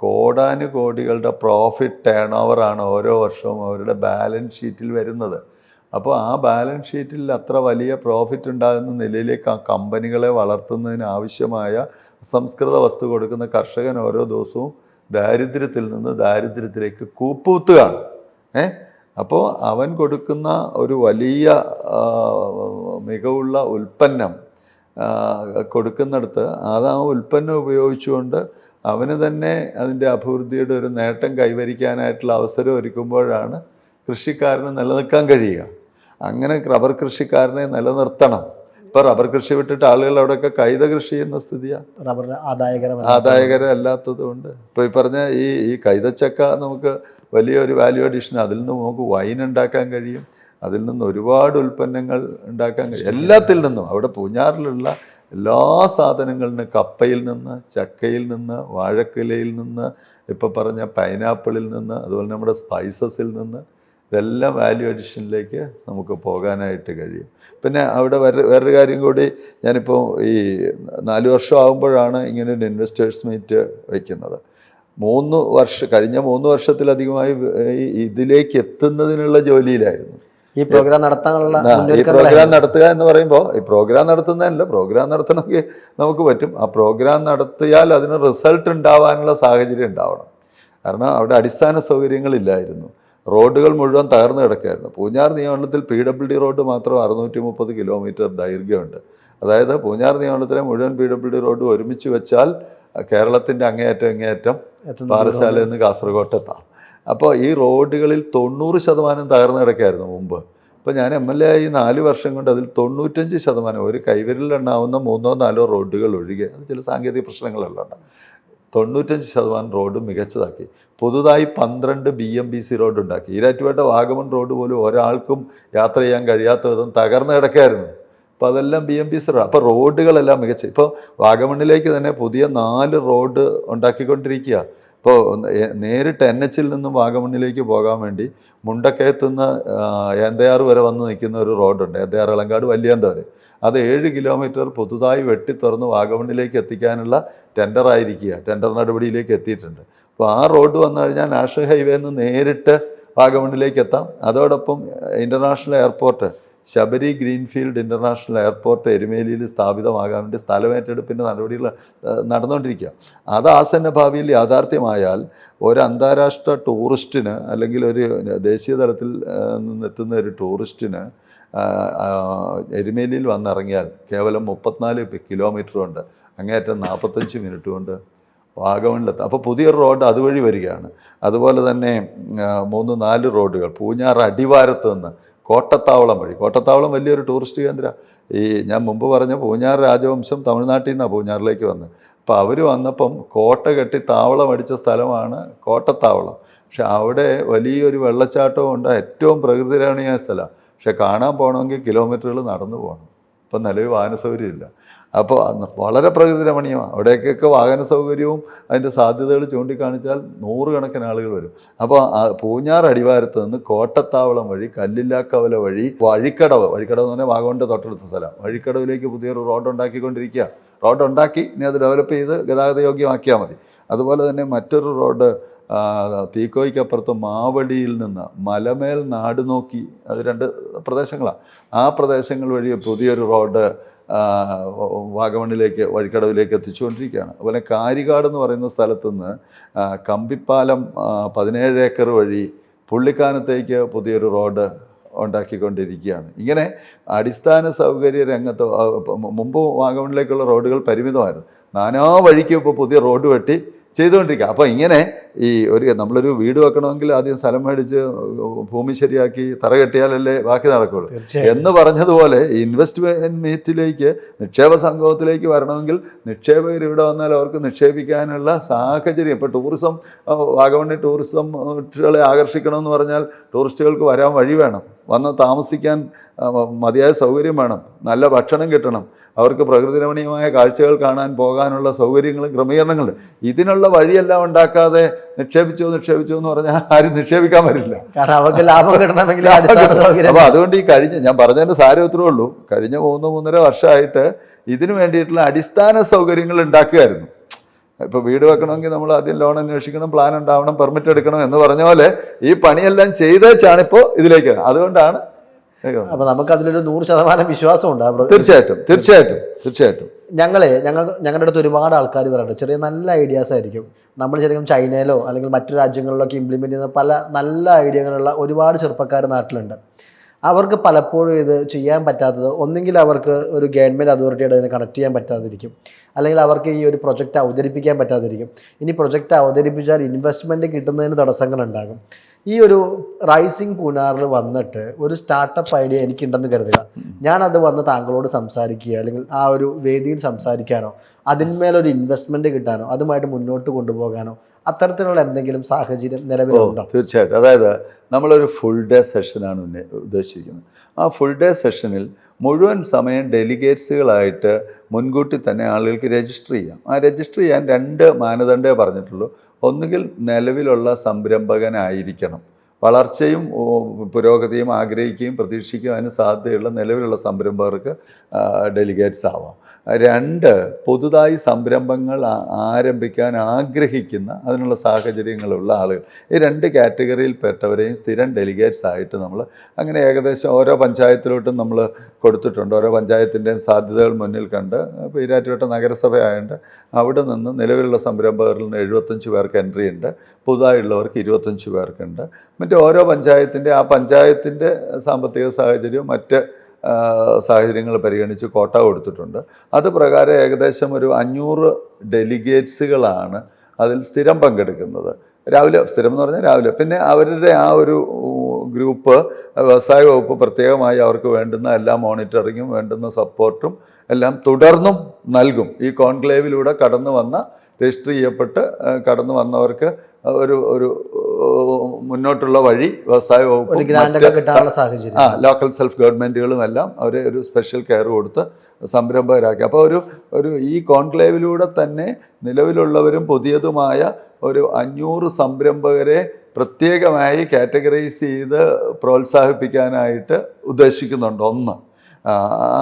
കോടാനുകോടികളുടെ പ്രോഫിറ്റ് ടേൺ ഓവറാണ് ഓരോ വർഷവും അവരുടെ ബാലൻസ് ഷീറ്റിൽ വരുന്നത്. അപ്പോൾ ആ ബാലൻസ് ഷീറ്റിൽ അത്ര വലിയ പ്രോഫിറ്റ് ഉണ്ടാകുന്ന നിലയിലേക്ക് ആ കമ്പനികളെ വളർത്തുന്നതിന് ആവശ്യമായ സംസ്കൃത വസ്തു കൊടുക്കുന്ന കർഷകൻ ഓരോ ദിവസവും ദാരിദ്ര്യത്തിൽ നിന്ന് ദാരിദ്ര്യത്തിലേക്ക് കൂപ്പുകുത്തുകയാണ്. അപ്പോൾ അവൻ കൊടുക്കുന്ന ഒരു വലിയ മികവുള്ള ഉൽപ്പന്നം കൊടുക്കുന്നിടത്ത് ആ ഉൽപ്പന്നം ഉപയോഗിച്ചുകൊണ്ട് അവന് തന്നെ അതിൻ്റെ അഭിവൃദ്ധിയുടെ ഒരു നേട്ടം കൈവരിക്കാനായിട്ടുള്ള അവസരം ഒരുക്കുമ്പോഴാണ് കൃഷിക്കാരന് നിലനിൽക്കാൻ കഴിയുക. അങ്ങനെ റബ്ബർ കൃഷിക്കാരനെ നിലനിർത്തണം. ഇപ്പോൾ റബ്ബർ കൃഷി വിട്ടിട്ട് ആളുകൾ അവിടെയൊക്കെ കൈത കൃഷി ചെയ്യുന്ന സ്ഥിതിയാണ്. റബ്ബറിന് ആദായകരമല്ലാത്തത് കൊണ്ട് ഇപ്പോൾ ഈ പറഞ്ഞ ഈ കൈതച്ചക്ക നമുക്ക് വലിയൊരു വാല്യൂ അഡീഷൻ, അതിൽ നിന്ന് നമുക്ക് വൈൻ ഉണ്ടാക്കാൻ കഴിയും, അതിൽ നിന്ന് ഒരുപാട് ഉൽപ്പന്നങ്ങൾ ഉണ്ടാക്കാൻ കഴിയും. എല്ലാത്തിൽ നിന്നും അവിടെ പൂഞ്ഞാറിലുള്ള എല്ലാ സാധനങ്ങളിൽ നിന്ന്, കപ്പയിൽ നിന്ന്, ചക്കയിൽ നിന്ന്, വാഴക്കുലയിൽ നിന്ന്, ഇപ്പോൾ പറഞ്ഞ പൈനാപ്പിളിൽ നിന്ന്, അതുപോലെ നമ്മുടെ സ്പൈസസിൽ നിന്ന്, ഇതെല്ലാം വാല്യൂ അഡീഷനിലേക്ക് നമുക്ക് പോകാനായിട്ട് കഴിയും. പിന്നെ അവിടെ വേറൊരു കാര്യം കൂടി, ഞാനിപ്പോൾ ഈ 4 വർഷം ആകുമ്പോഴാണ് ഇങ്ങനെ ഒരു ഇൻവെസ്റ്റേഴ്സ് മീറ്റ് വയ്ക്കുന്നത്. കഴിഞ്ഞ 3 വർഷത്തിലധികമായി ഇതിലേക്ക് എത്തുന്നതിനുള്ള ജോലിയിലായിരുന്നു. ഈ പ്രോഗ്രാം നടത്താനുള്ള ഈ പ്രോഗ്രാം നടത്തുക എന്ന് പറയുമ്പോൾ ഈ പ്രോഗ്രാം നടത്തുന്നതല്ല, പ്രോഗ്രാം നടത്തണമെങ്കിൽ നമുക്ക് പറ്റും. ആ പ്രോഗ്രാം നടത്തിയാൽ അതിന് റിസൾട്ട് ഉണ്ടാവാനുള്ള സാഹചര്യം ഉണ്ടാവണം. കാരണം അവിടെ അടിസ്ഥാന സൗകര്യങ്ങളില്ലായിരുന്നു. റോഡുകൾ മുഴുവൻ തകർന്നു കിടക്കുകയായിരുന്നു. പൂഞ്ഞാർ നിയമമണ്ഡലത്തിൽ PWD റോഡ് മാത്രം 630 കിലോമീറ്റർ ദൈർഘ്യമുണ്ട്. അതായത് പൂഞ്ഞാർ നിയമമണ്ഡലത്തിലെ മുഴുവൻ PWD റോഡ് ഒരുമിച്ച് വെച്ചാൽ കേരളത്തിൻ്റെ അങ്ങേയറ്റം പാറശാലയിൽ നിന്ന് കാസർഗോട്ടെത്താം. അപ്പോൾ ഈ റോഡുകളിൽ 90% തകർന്നു കിടക്കുകയായിരുന്നു മുമ്പ്. ഇപ്പോൾ ഞാൻ MLA ആയി 4 വർഷം കൊണ്ട് അതിൽ 95%, ഒരു കൈവിരലിലെണ്ണാവുന്ന 3-4 റോഡുകൾ ഒഴികെ, അത് ചില സാങ്കേതിക പ്രശ്നങ്ങളെല്ലാം ഉണ്ട്, 95% റോഡ് മികച്ചതാക്കി. പുതുതായി 12 BMBC റോഡ് ഉണ്ടാക്കി. ഈരാറ്റുപേട്ട വാഗമൺ റോഡ് പോലും ഒരാൾക്കും യാത്ര ചെയ്യാൻ കഴിയാത്ത വിധം തകർന്നു കിടക്കായിരുന്നു. അപ്പോൾ അതെല്ലാം BMBC റോഡ്. അപ്പോൾ റോഡുകളെല്ലാം മികച്ച. ഇപ്പോൾ വാഗമണ്ണിലേക്ക് തന്നെ പുതിയ 4 റോഡ് ഉണ്ടാക്കിക്കൊണ്ടിരിക്കുക. ഇപ്പോൾ നേരിട്ട് NH-ൽ നിന്നും വാഗമണ്ണിലേക്ക് പോകാൻ വേണ്ടി മുണ്ടക്കയത്തുനിന്ന് ഏന്തയാർ വരെ വന്ന് നിൽക്കുന്ന ഒരു റോഡുണ്ട്, ഏന്തയാർ ഇളങ്കാട് വലിയന്ത വരെ. അത് 7 കിലോമീറ്റർ പുതുതായി വെട്ടിത്തുറന്ന് വാഗമണ്ണിലേക്ക് എത്തിക്കാനുള്ള ടെൻഡർ നടപടിയിലേക്ക് എത്തിയിട്ടുണ്ട്. അപ്പോൾ ആ റോഡ് വന്നു കഴിഞ്ഞാൽ നാഷണൽ ഹൈവേയിൽ നിന്ന് നേരിട്ട് വാഗമണ്ണിലേക്ക് എത്താം. അതോടൊപ്പം international airport, Sabari greenfield international airport എരുമേലിയിൽ സ്ഥാപിതമാകാൻ വേണ്ടി സ്ഥലമേറ്റെടുപ്പിൻ്റെ നടപടികൾ നടന്നുകൊണ്ടിരിക്കുക. അത് ആസന്ന ഭാവിയിൽ യാഥാർത്ഥ്യമായാൽ ഒരു അന്താരാഷ്ട്ര ടൂറിസ്റ്റിന് അല്ലെങ്കിൽ ഒരു ദേശീയ തലത്തിൽ നിന്നെത്തുന്ന ഒരു ടൂറിസ്റ്റിന് എരുമേലിയിൽ വന്നിറങ്ങിയാൽ കേവലം 34 കിലോമീറ്റർ കൊണ്ട് അങ്ങേയറ്റം 45 മിനിറ്റ് കൊണ്ട് വാഗമണിലെത്താം. അപ്പോൾ പുതിയൊരു റോഡ് അതുവഴി വരികയാണ്. അതുപോലെ തന്നെ 3-4 റോഡുകൾ പൂഞ്ഞാർ അടിവാരത്ത് നിന്ന് കോട്ടത്താവളം വഴി. കോട്ടത്താവളം വലിയൊരു ടൂറിസ്റ്റ് കേന്ദ്രം. ഈ ഞാൻ മുമ്പ് പറഞ്ഞ പൂഞ്ഞാർ രാജവംശം തമിഴ്നാട്ടിൽ നിന്നാണ് പൂഞ്ഞാറിലേക്ക് വന്നത്. അപ്പോൾ അവർ വന്നപ്പം കോട്ട കെട്ടി താവളം അടിച്ച സ്ഥലമാണ് കോട്ടത്താവളം. പക്ഷെ അവിടെ വലിയൊരു വെള്ളച്ചാട്ടവും ഉണ്ട്, ഏറ്റവും പ്രകൃതി രമണീയമായ സ്ഥലമാണ്. പക്ഷെ കാണാൻ പോകണമെങ്കിൽ കിലോമീറ്ററുകൾ നടന്നു പോകണം. ഇപ്പം നിലവിൽ വാഹന സൗകര്യമില്ല. അപ്പോൾ വളരെ പ്രകൃതി രമണീയമാണ്. അവിടേക്കൊക്കെ വാഹന സൗകര്യവും അതിൻ്റെ സാധ്യതകൾ ചൂണ്ടിക്കാണിച്ചാൽ 100 കണക്കിന് ആളുകൾ വരും. അപ്പോൾ പൂഞ്ഞാർ അടിവാരത്ത് നിന്ന് കോട്ടത്താവളം വഴി കല്ലില്ലാക്കവല വഴി വഴിക്കടവ് എന്ന് പറഞ്ഞാൽ വാഗമണിൻ്റെ തൊട്ടടുത്ത സ്ഥലം, വഴിക്കടവിലേക്ക് പുതിയൊരു റോഡ് ഉണ്ടാക്കിക്കൊണ്ടിരിക്കുക. റോഡ് ഉണ്ടാക്കി ഇനി അത് ഡെവലപ്പ് ചെയ്ത് ഗതാഗത യോഗ്യമാക്കിയാൽ മതി. അതുപോലെ തന്നെ മറ്റൊരു റോഡ് തീക്കോയ്ക്കപ്പുറത്ത് മാവടിയിൽ നിന്ന് മലമേൽ നാട് നോക്കി, അത് 2 പ്രദേശങ്ങളാണ്. ആ പ്രദേശങ്ങൾ വഴി പുതിയൊരു റോഡ് വാഗമണ്ണിലേക്ക് വഴിക്കടവിലേക്ക് എത്തിച്ചുകൊണ്ടിരിക്കുകയാണ്. അതുപോലെ കാരികാട് എന്ന് പറയുന്ന സ്ഥലത്തുനിന്ന് കമ്പിപ്പാലം 17 ഏക്കർ വഴി പുള്ളിക്കാനത്തേക്ക് പുതിയൊരു റോഡ് ഉണ്ടാക്കിക്കൊണ്ടിരിക്കുകയാണ്. ഇങ്ങനെ അടിസ്ഥാന സൗകര്യ രംഗത്ത് മുമ്പ് വാഗമണിലേക്കുള്ള റോഡുകൾ പരിമിതമായിരുന്നു. നാനാ വഴിക്ക് ഇപ്പോൾ പുതിയ റോഡ് വെട്ടി ചെയ്തുകൊണ്ടിരിക്കുക. അപ്പോൾ ഇങ്ങനെ നമ്മളൊരു വീട് വെക്കണമെങ്കിൽ ആദ്യം സ്ഥലം മേടിച്ച് ഭൂമി ശരിയാക്കി തറ കെട്ടിയാലല്ലേ ബാക്കി നടക്കുകയുള്ളൂ എന്ന് പറഞ്ഞതുപോലെ ഇൻവെസ്റ്റ്മെൻറ്റ് മീറ്റിലേക്ക്, നിക്ഷേപ സംഗമത്തിലേക്ക് വരണമെങ്കിൽ നിക്ഷേപകർ ഇവിടെ വന്നാൽ അവർക്ക് നിക്ഷേപിക്കാനുള്ള സാഹചര്യം. ഇപ്പോൾ ടൂറിസം, വാഗമണ്ണി ടൂറിസംകളെ ആകർഷിക്കണമെന്ന് പറഞ്ഞാൽ ടൂറിസ്റ്റുകൾക്ക് വരാൻ വഴി വേണം, വന്ന് താമസിക്കാൻ മതിയായ സൗകര്യം വേണം, നല്ല ഭക്ഷണം കിട്ടണം, അവർക്ക് പ്രകൃതി രമണീയമായ കാഴ്ചകൾ കാണാൻ പോകാനുള്ള സൗകര്യങ്ങളും ക്രമീകരണങ്ങളും. ഇതിനുള്ള വഴിയെല്ലാം ഉണ്ടാക്കാതെ നിക്ഷേപിച്ചോ എന്ന് പറഞ്ഞാൽ ആരും നിക്ഷേപിക്കാൻ വരില്ല. അവർക്ക് ലാഭം കിട്ടണമെങ്കിൽ അപ്പോൾ അതുകൊണ്ട് ഞാൻ പറഞ്ഞതിൻ്റെ സാരം ഇത്രേ ഉള്ളൂ. കഴിഞ്ഞ 3-3.5 വർഷമായിട്ട് ഇതിനു വേണ്ടിയിട്ടുള്ള അടിസ്ഥാന സൗകര്യങ്ങൾ ഉണ്ടാക്കുകയായിരുന്നു. ഇപ്പോൾ വീട് വെക്കണമെങ്കിൽ നമ്മൾ ആദ്യം ലോൺ അന്വേഷിക്കണം, പ്ലാൻ ഉണ്ടാവണം, പെർമിറ്റ് എടുക്കണം എന്ന് പറഞ്ഞ പോലെ ഈ പണിയെല്ലാം ചെയ്തേച്ചാണിപ്പോൾ ഇതിലേക്ക്. അതുകൊണ്ടാണ് അപ്പോൾ നമുക്ക് അതിലൊരു 100% വിശ്വാസമുണ്ട്. തീർച്ചയായിട്ടും ഞങ്ങളുടെ അടുത്ത് ഒരുപാട് ആൾക്കാർ പറയുന്നുണ്ട്, ചെറിയ നല്ല ഐഡിയാസ് ആയിരിക്കും. നമ്മൾ ശരിക്കും ചൈനയിലോ അല്ലെങ്കിൽ മറ്റു രാജ്യങ്ങളിലൊക്കെ ഇംപ്ലിമെൻറ്റ് ചെയ്യുന്ന പല നല്ല ഐഡിയകളുള്ള ഒരുപാട് ചെറുപ്പക്കാർ നാട്ടിലുണ്ട്. അവർക്ക് പലപ്പോഴും ഇത് ചെയ്യാൻ പറ്റാത്തത് ഒന്നെങ്കിൽ അവർക്ക് ഒരു ഗവൺമെൻറ് അതോറിറ്റിയുടെ അതിനെ കണക്ട് ചെയ്യാൻ പറ്റാതിരിക്കും, അല്ലെങ്കിൽ അവർക്ക് ഈ ഒരു പ്രൊജക്റ്റ് അവതരിപ്പിക്കാൻ പറ്റാതിരിക്കും. ഇനി പ്രൊജക്റ്റ് അവതരിപ്പിച്ചാൽ ഇൻവെസ്റ്റ്മെൻറ്റ് കിട്ടുന്നതിന് തടസ്സങ്ങളുണ്ടാകും. ഈ ഒരു റൈസിംഗ് പൂഞ്ഞാറിൽ വന്നിട്ട് ഒരു സ്റ്റാർട്ടപ്പ് ഐഡിയ എനിക്കുണ്ടെന്ന് കരുതുക. ഞാനത് വന്ന് താങ്കളോട് സംസാരിക്കുക, അല്ലെങ്കിൽ ആ ഒരു വേദിയിൽ സംസാരിക്കാനോ അതിന്മേലൊരു ഇൻവെസ്റ്റ്മെൻറ്റ് കിട്ടാനോ അതുമായിട്ട് മുന്നോട്ട് കൊണ്ടുപോകാനോ അത്തരത്തിലുള്ള എന്തെങ്കിലും സാഹചര്യം നിലവിലുണ്ടോ? തീർച്ചയായിട്ടും. അതായത് നമ്മളൊരു ഫുൾ ഡേ സെഷനാണ് ഉദ്ദേശിക്കുന്നത്. ആ ഫുൾ ഡേ സെഷനിൽ മുഴുവൻ സമയം ഡെലിഗേറ്റ്സുകളായിട്ട് മുൻകൂട്ടി തന്നെ ആളുകൾക്ക് രജിസ്റ്റർ ചെയ്യാം. ആ രജിസ്റ്റർ ചെയ്യാൻ 2 മാനദണ്ഡമേ പറഞ്ഞിട്ടുള്ളൂ. ഒന്നുകിൽ നിലവിലുള്ള സംരംഭകനായിരിക്കണം, വളർച്ചയും പുരോഗതിയും ആഗ്രഹിക്കുകയും പ്രതീക്ഷിക്കുകയും അതിന് സാധ്യതയുള്ള നിലവിലുള്ള സംരംഭകർക്ക് ഡെലിഗേറ്റ്സ് ആവാം. 2, പുതുതായി സംരംഭങ്ങൾ ആരംഭിക്കാൻ ആഗ്രഹിക്കുന്ന അതിനുള്ള സാഹചര്യങ്ങളുള്ള ആളുകൾ. ഈ 2 കാറ്റഗറിയിൽപ്പെട്ടവരെയും സ്ഥിരം ഡെലിഗേറ്റ്സ് ആയിട്ട് നമ്മൾ അങ്ങനെ ഏകദേശം ഓരോ പഞ്ചായത്തിലോട്ടും നമ്മൾ കൊടുത്തിട്ടുണ്ട്. ഓരോ പഞ്ചായത്തിൻ്റെയും സാധ്യതകൾ മുന്നിൽ കണ്ട് ഇപ്പോൾ ഈരാറ്റുപേട്ട നഗരസഭ ആയതുകൊണ്ട് അവിടെ നിന്ന് നിലവിലുള്ള സംരംഭകരിൽ നിന്ന് 75 പേർക്ക് എൻട്രി ഉണ്ട്, പുതുതായുള്ളവർക്ക് 25 പേർക്കുണ്ട്. മറ്റ് ഓരോ പഞ്ചായത്തിൻ്റെ ആ പഞ്ചായത്തിൻ്റെ സാമ്പത്തിക സാഹചര്യവും മറ്റ് സാഹചര്യങ്ങൾ പരിഗണിച്ച് കോട്ട കൊടുത്തിട്ടുണ്ട്. അത് പ്രകാരം ഏകദേശം ഒരു 500 ഡെലിഗേറ്റ്സുകളാണ് അതിൽ സ്ഥിരം പങ്കെടുക്കുന്നത്. രാവിലെ സ്ഥിരം എന്ന് പറഞ്ഞാൽ രാവിലെ. പിന്നെ അവരുടെ ആ ഒരു ഗ്രൂപ്പ് വ്യവസായ വകുപ്പ് പ്രത്യേകമായി അവർക്ക് വേണ്ടുന്ന എല്ലാ മോണിറ്ററിങ്ങും വേണ്ടുന്ന സപ്പോർട്ടും എല്ലാം തുടർന്നും നൽകും. ഈ കോൺക്ലേവിലൂടെ കടന്നു വന്ന രജിസ്റ്റർ ചെയ്യപ്പെട്ട് കടന്നു വന്നവർക്ക് ഒരു മുന്നോട്ടുള്ള വഴി വ്യവസായ വകുപ്പ് ലോക്കൽ സെൽഫ് ഗവൺമെൻറ്റുകളും എല്ലാം അവരെ ഒരു സ്പെഷ്യൽ കെയർ കൊടുത്ത് സംരംഭകരാക്കി. അപ്പോൾ ഒരു ഈ കോൺക്ലേവിലൂടെ തന്നെ നിലവിലുള്ളവരും പുതിയതുമായ ഒരു 500 സംരംഭകരെ പ്രത്യേകമായി കാറ്റഗറൈസ് ചെയ്ത് പ്രോത്സാഹിപ്പിക്കാനായിട്ട് ഉദ്ദേശിക്കുന്നുണ്ട്. ഒന്ന്,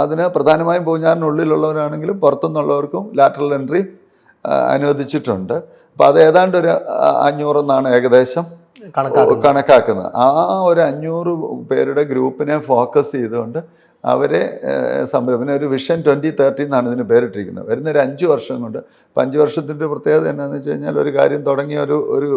അതിന് പ്രധാനമായും പൂഞ്ഞാറിനുള്ളിലുള്ളവരാണെങ്കിലും പുറത്തുനിന്നുള്ളവർക്കും ലാറ്ററൽ എൻട്രി അനുവദിച്ചിട്ടുണ്ട്. അപ്പോൾ അത് ഏതാണ്ട് ഒരു 500 എന്നാണ് ഏകദേശം കണക്കാക്കുന്നത്. ആ ഒരു 500 പേരുടെ ഗ്രൂപ്പിനെ ഫോക്കസ് ചെയ്തുകൊണ്ട് അവരെ സംരംഭം ഒരു വിഷൻ 2030 എന്നാണ് ഇതിന് പേരിട്ടിരിക്കുന്നത്. വരുന്ന ഒരു 5 വർഷം കൊണ്ട്. അപ്പം 5 വർഷത്തിൻ്റെ പ്രത്യേകത എന്താണെന്ന് വെച്ച് കഴിഞ്ഞാൽ ഒരു കാര്യം തുടങ്ങിയ ഒരു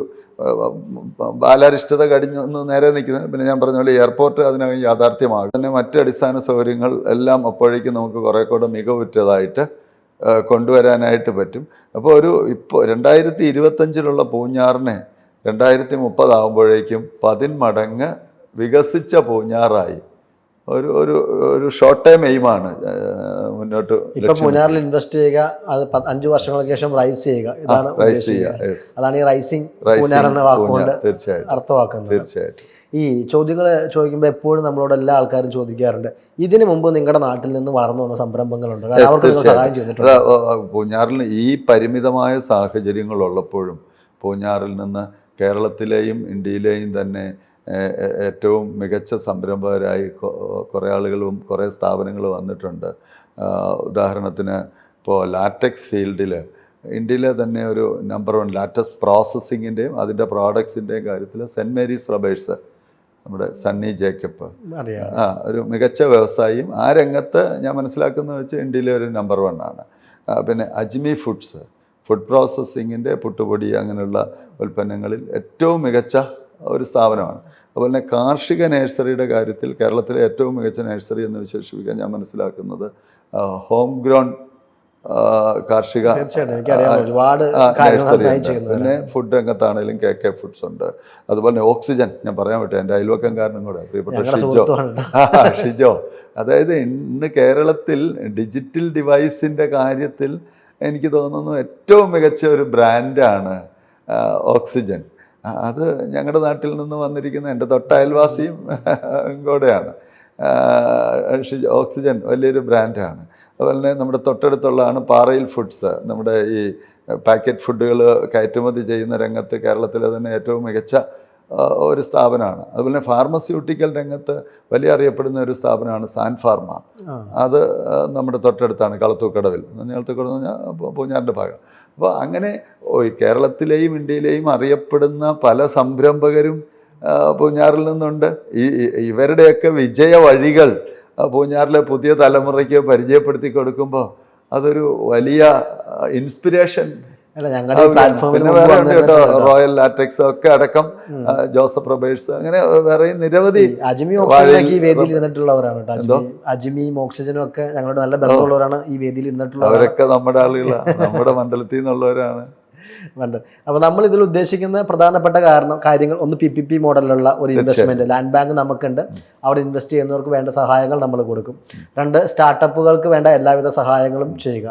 ബാലാരിഷ്ടത കഴിഞ്ഞൊന്ന് നേരെ നിൽക്കുന്നത്. പിന്നെ ഞാൻ പറഞ്ഞ പോലെ എയർപോർട്ട് അതിനകം യാഥാർത്ഥ്യമാകും. പിന്നെ മറ്റ് അടിസ്ഥാന സൗകര്യങ്ങൾ എല്ലാം അപ്പോഴേക്കും നമുക്ക് കുറേ കൂടെ മികവുറ്റതായിട്ട് കൊണ്ടുവരാനായിട്ട് പറ്റും. അപ്പോൾ ഇപ്പോൾ 2025 പൂഞ്ഞാറിനെ 2030 ആകുമ്പോഴേക്കും 10 മടങ്ങ് വികസിച്ച പൂഞ്ഞാറായി ഒരു ഷോർട്ട് ടൈം എയിമാണ് മുന്നോട്ട്. പൂഞ്ഞാറിൽ ഇൻവെസ്റ്റ് ചെയ്യുക, അത് 5 വർഷങ്ങൾക്ക് ശേഷം റൈസ് ചെയ്യുക, ഇതാണ് അതാണ് ഈ റൈസിംഗ് പൂഞ്ഞാർ എന്ന വാക്കുകൊണ്ട് അർത്ഥമാക്കുന്നത്. തീർച്ചയായിട്ടും ഈ ചോദ്യങ്ങൾ ചോദിക്കുമ്പോൾ എപ്പോഴും നമ്മളോട് എല്ലാ ആൾക്കാരും ചോദിക്കാറുണ്ട്, ഇതിനു മുമ്പ് നിങ്ങളുടെ നാട്ടിൽ നിന്ന് വളർന്നു വന്ന സംരംഭങ്ങളുണ്ട്, അവർക്ക് സഹായം ചെയ്തിട്ടുണ്ട്? പൂഞ്ഞാറിൽ ഈ പരിമിതമായ സാഹചര്യങ്ങളുള്ളപ്പോഴും പൂഞ്ഞാറിൽ നിന്ന് കേരളത്തിലെയും ഇന്ത്യയിലെയും തന്നെ ഏറ്റവും മികച്ച സംരംഭകരായി കുറേ ആളുകളും കുറേ സ്ഥാപനങ്ങളും വന്നിട്ടുണ്ട്. ഉദാഹരണത്തിന് ഇപ്പോൾ ലാറ്റക്സ് ഫീൽഡിൽ ഇന്ത്യയിലെ തന്നെ ഒരു നമ്പർ 1 ലാറ്റക്സ് പ്രോസസ്സിങ്ങിൻ്റെയും അതിൻ്റെ പ്രോഡക്ട്സിൻ്റെയും കാര്യത്തിൽ സെൻറ്റ് മേരീസ് റബ്ബേഴ്സ്, നമ്മുടെ സണ്ണി ജേക്കബ് ഒരു മികച്ച വ്യവസായിയും ആ രംഗത്ത് ഞാൻ മനസ്സിലാക്കുന്നത് വെച്ച് ഇന്ത്യയിലെ ഒരു നമ്പർ 1 ആണ്. പിന്നെ അജ്മി ഫുഡ് പ്രോസസ്സിങ്ങിൻ്റെ പുട്ടുപൊടി അങ്ങനെയുള്ള ഉൽപ്പന്നങ്ങളിൽ ഏറ്റവും മികച്ച ഒരു സ്ഥാപനമാണ്. അതുപോലെ തന്നെ കാർഷിക നഴ്സറിയുടെ കാര്യത്തിൽ കേരളത്തിലെ ഏറ്റവും മികച്ച നഴ്സറി എന്ന് വിശേഷിപ്പിക്കാൻ ഞാൻ മനസ്സിലാക്കുന്നത് ഹോം ഗ്രോൺ കാർഷിക നഴ്സറിയുണ്ട്. പിന്നെ ഫുഡ് രംഗത്താണെങ്കിലും KK ഫുഡ്സ് ഉണ്ട്. അതുപോലെ തന്നെ ഓക്സിജൻ ഞാൻ പറയാൻ പറ്റും, എൻ്റെ അയൽവക്കംകാരനും കൂടെ പ്രിയപ്പെട്ട ഷിജോ. അതായത് ഇന്ന് കേരളത്തിൽ ഡിജിറ്റൽ ഡിവൈസിൻ്റെ കാര്യത്തിൽ എനിക്ക് തോന്നുന്നു ഏറ്റവും മികച്ച ഒരു ബ്രാൻഡാണ് ഓക്സിജൻ. അത് ഞങ്ങളുടെ നാട്ടിൽ നിന്ന് വന്നിരിക്കുന്ന എൻ്റെ തൊട്ടയൽവാസിയും കൂടെയാണ്. ഓക്സിജൻ വലിയൊരു ബ്രാൻഡാണ്. അതുപോലെ തന്നെ നമ്മുടെ തൊട്ടടുത്തുള്ളതാണ് പാറയിൽ ഫുഡ്സ്. നമ്മുടെ ഈ പാക്കറ്റ് ഫുഡുകൾ കയറ്റുമതി ചെയ്യുന്ന രംഗത്ത് കേരളത്തിലെ തന്നെ ഏറ്റവും മികച്ച ഒരു സ്ഥാപനമാണ്. അതുപോലെ തന്നെ ഫാർമസ്യൂട്ടിക്കൽ രംഗത്ത് വലിയ അറിയപ്പെടുന്ന ഒരു സ്ഥാപനമാണ് സാൻ ഫാർമ. അത് നമ്മുടെ തൊട്ടടുത്താണ് കളത്തൂക്കടവിൽ. കളത്തൂക്കടവ് എന്ന് പറഞ്ഞാൽ പൂഞ്ഞാറിൻ്റെ ഭാഗം. അപ്പോൾ അങ്ങനെ കേരളത്തിലെയും ഇന്ത്യയിലെയും അറിയപ്പെടുന്ന പല സംരംഭകരും പൂഞ്ഞാറിൽ നിന്നുണ്ട്. ഇവരുടെയൊക്കെ വിജയ വഴികൾ പൂഞ്ഞാറിലെ പുതിയ തലമുറയ്ക്ക് പരിചയപ്പെടുത്തി കൊടുക്കുമ്പോൾ അതൊരു വലിയ ഇൻസ്പിരേഷൻ. പിന്നെ വേറെ ഉണ്ട് കേട്ടോ, റോയൽ ലാറ്റക്സ് ഒക്കെ അടക്കം, ജോസഫ് റബേഴ്സ്, അങ്ങനെ വേറെ നിരവധി ഓക്സിജനും ഒക്കെ ഞങ്ങളുടെ നല്ല ബന്ധമുള്ളവരാണ് ഈ വേദിയിൽ ഇരുന്നിട്ടുള്ളത്. അവരൊക്കെ നമ്മുടെ ആളുകളാണ്, നമ്മുടെ മണ്ഡലത്തിൽ നിന്നുള്ളവരാണ്. അപ്പോൾ നമ്മൾ ഇതിൽ ഉദ്ദേശിക്കുന്ന പ്രധാനപ്പെട്ട കാര്യങ്ങൾ ഒന്ന് PPP മോഡലിലുള്ള ഒരു ഇൻവെസ്റ്റ്മെന്റ്, ലാൻഡ് ബാങ്ക് നമുക്കുണ്ട്, അവിടെ ഇൻവെസ്റ്റ് ചെയ്യുന്നവർക്ക് വേണ്ട സഹായങ്ങൾ നമ്മൾ കൊടുക്കും. 2, സ്റ്റാർട്ടപ്പുകൾക്ക് വേണ്ട എല്ലാവിധ സഹായങ്ങളും ചെയ്യുക.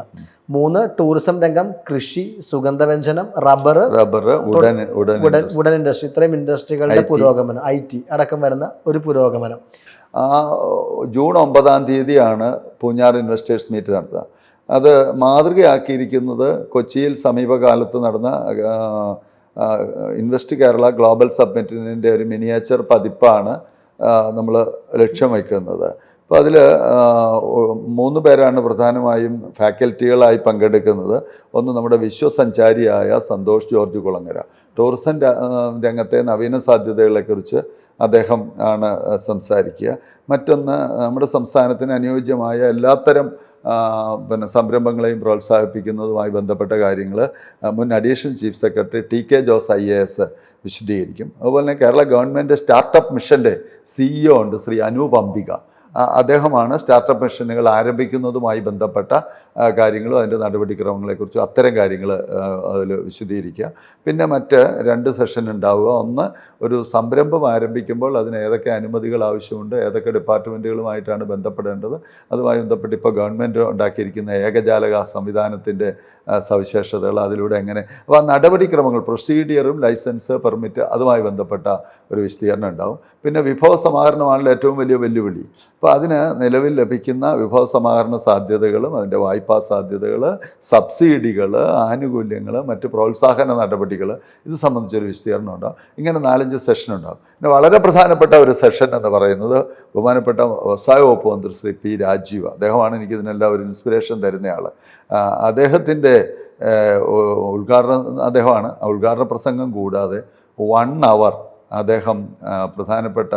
3, ടൂറിസം രംഗം, കൃഷി, സുഗന്ധവ്യഞ്ജനം, റബ്ബർ, വുഡൻ ഇൻഡസ്ട്രി, ഇത്രയും ഇൻഡസ്ട്രികളുടെ പുരോഗമനം, IT അടക്കം വരുന്ന ഒരു പുരോഗമനം. ജൂൺ 9 പൂഞ്ഞാർ ഇൻവെസ്റ്റേഴ്സ് മീറ്റ് നടത്തുക. അത് മാതൃകയാക്കിയിരിക്കുന്നത് കൊച്ചിയിൽ സമീപകാലത്ത് നടന്ന ഇൻവെസ്റ്റ് കേരള ഗ്ലോബൽ സബ്മിറ്റിൻ്റെ ഒരു മിനിയേച്ചർ പതിപ്പാണ് നമ്മൾ ലക്ഷ്യം വയ്ക്കുന്നത്. അപ്പോൾ അതിൽ 3 പേരാണ് പ്രധാനമായും ഫാക്കൽറ്റികളായി പങ്കെടുക്കുന്നത്. ഒന്ന് നമ്മുടെ വിശ്വസഞ്ചാരിയായ സന്തോഷ് ജോർജ് കുളങ്ങര, ടൂറിസം രംഗത്തെ നവീന സാധ്യതകളെക്കുറിച്ച് അദ്ദേഹം ആണ് സംസാരിക്കുക. മറ്റൊന്ന് നമ്മുടെ സംസ്ഥാനത്തിന് അനുയോജ്യമായ എല്ലാത്തരം സംരംഭങ്ങളെയും പ്രോത്സാഹിപ്പിക്കുന്നതുമായി ബന്ധപ്പെട്ട കാര്യങ്ങൾ മുൻ additional chief secretary TK Jose IAS വിശദീകരിക്കും. അതുപോലെ തന്നെ കേരള ഗവൺമെൻറ് സ്റ്റാർട്ടപ്പ് മിഷൻ്റെ CEO ഉണ്ട്, ശ്രീ അനൂപ് അംബിക. അദ്ദേഹമാണ് സ്റ്റാർട്ടപ്പ് മിഷനുകൾ ആരംഭിക്കുന്നതുമായി ബന്ധപ്പെട്ട കാര്യങ്ങളും അതിൻ്റെ നടപടിക്രമങ്ങളെക്കുറിച്ചും അത്തരം കാര്യങ്ങൾ അതിൽ വിശദീകരിക്കുക. പിന്നെ മറ്റ് 2 സെഷൻ ഉണ്ടാവുക. ഒന്ന്, ഒരു സംരംഭം ആരംഭിക്കുമ്പോൾ അതിന് ഏതൊക്കെ അനുമതികൾ ആവശ്യമുണ്ട്, ഏതൊക്കെ ഡിപ്പാർട്ട്മെൻറ്റുകളുമായിട്ടാണ് ബന്ധപ്പെടേണ്ടത്, അതുമായി ബന്ധപ്പെട്ട് ഇപ്പോൾ ഗവൺമെൻറ് ഉണ്ടാക്കിയിരിക്കുന്ന ഏകജാലക സംവിധാനത്തിൻ്റെ സവിശേഷതകൾ, അതിലൂടെ എങ്ങനെ അപ്പോൾ ആ നടപടിക്രമങ്ങൾ, പ്രൊസീഡിയറും ലൈസൻസ്, പെർമിറ്റ്, അതുമായി ബന്ധപ്പെട്ട ഒരു വിശദീകരണം ഉണ്ടാവും. പിന്നെ വിഭവ സമാഹരണമാണല്ലോ ഏറ്റവും വലിയ വെല്ലുവിളി. അപ്പോൾ അതിന് നിലവിൽ ലഭിക്കുന്ന വിഭവ സമാഹരണ സാധ്യതകളും അതിൻ്റെ വായ്പാ സാധ്യതകൾ, സബ്സിഡികൾ, ആനുകൂല്യങ്ങൾ, മറ്റ് പ്രോത്സാഹന നടപടികൾ, ഇത് സംബന്ധിച്ചൊരു വിശദീകരണം ഉണ്ടാകും. ഇങ്ങനെ 4-5 സെഷൻ ഉണ്ടാകും. പിന്നെ വളരെ പ്രധാനപ്പെട്ട ഒരു സെഷൻ എന്ന് പറയുന്നത് ബഹുമാനപ്പെട്ട വ്യവസായ വകുപ്പ് മന്ത്രി ശ്രീ P. രാജീവ്, അദ്ദേഹമാണ് എനിക്കിതിനെല്ലാം ഒരു ഇൻസ്പിറേഷൻ തരുന്നയാൾ. അദ്ദേഹത്തിൻ്റെ ഉദ്ഘാടനം അദ്ദേഹമാണ്. ഉദ്ഘാടന പ്രസംഗം കൂടാതെ 1 hour അദ്ദേഹം പ്രധാനപ്പെട്ട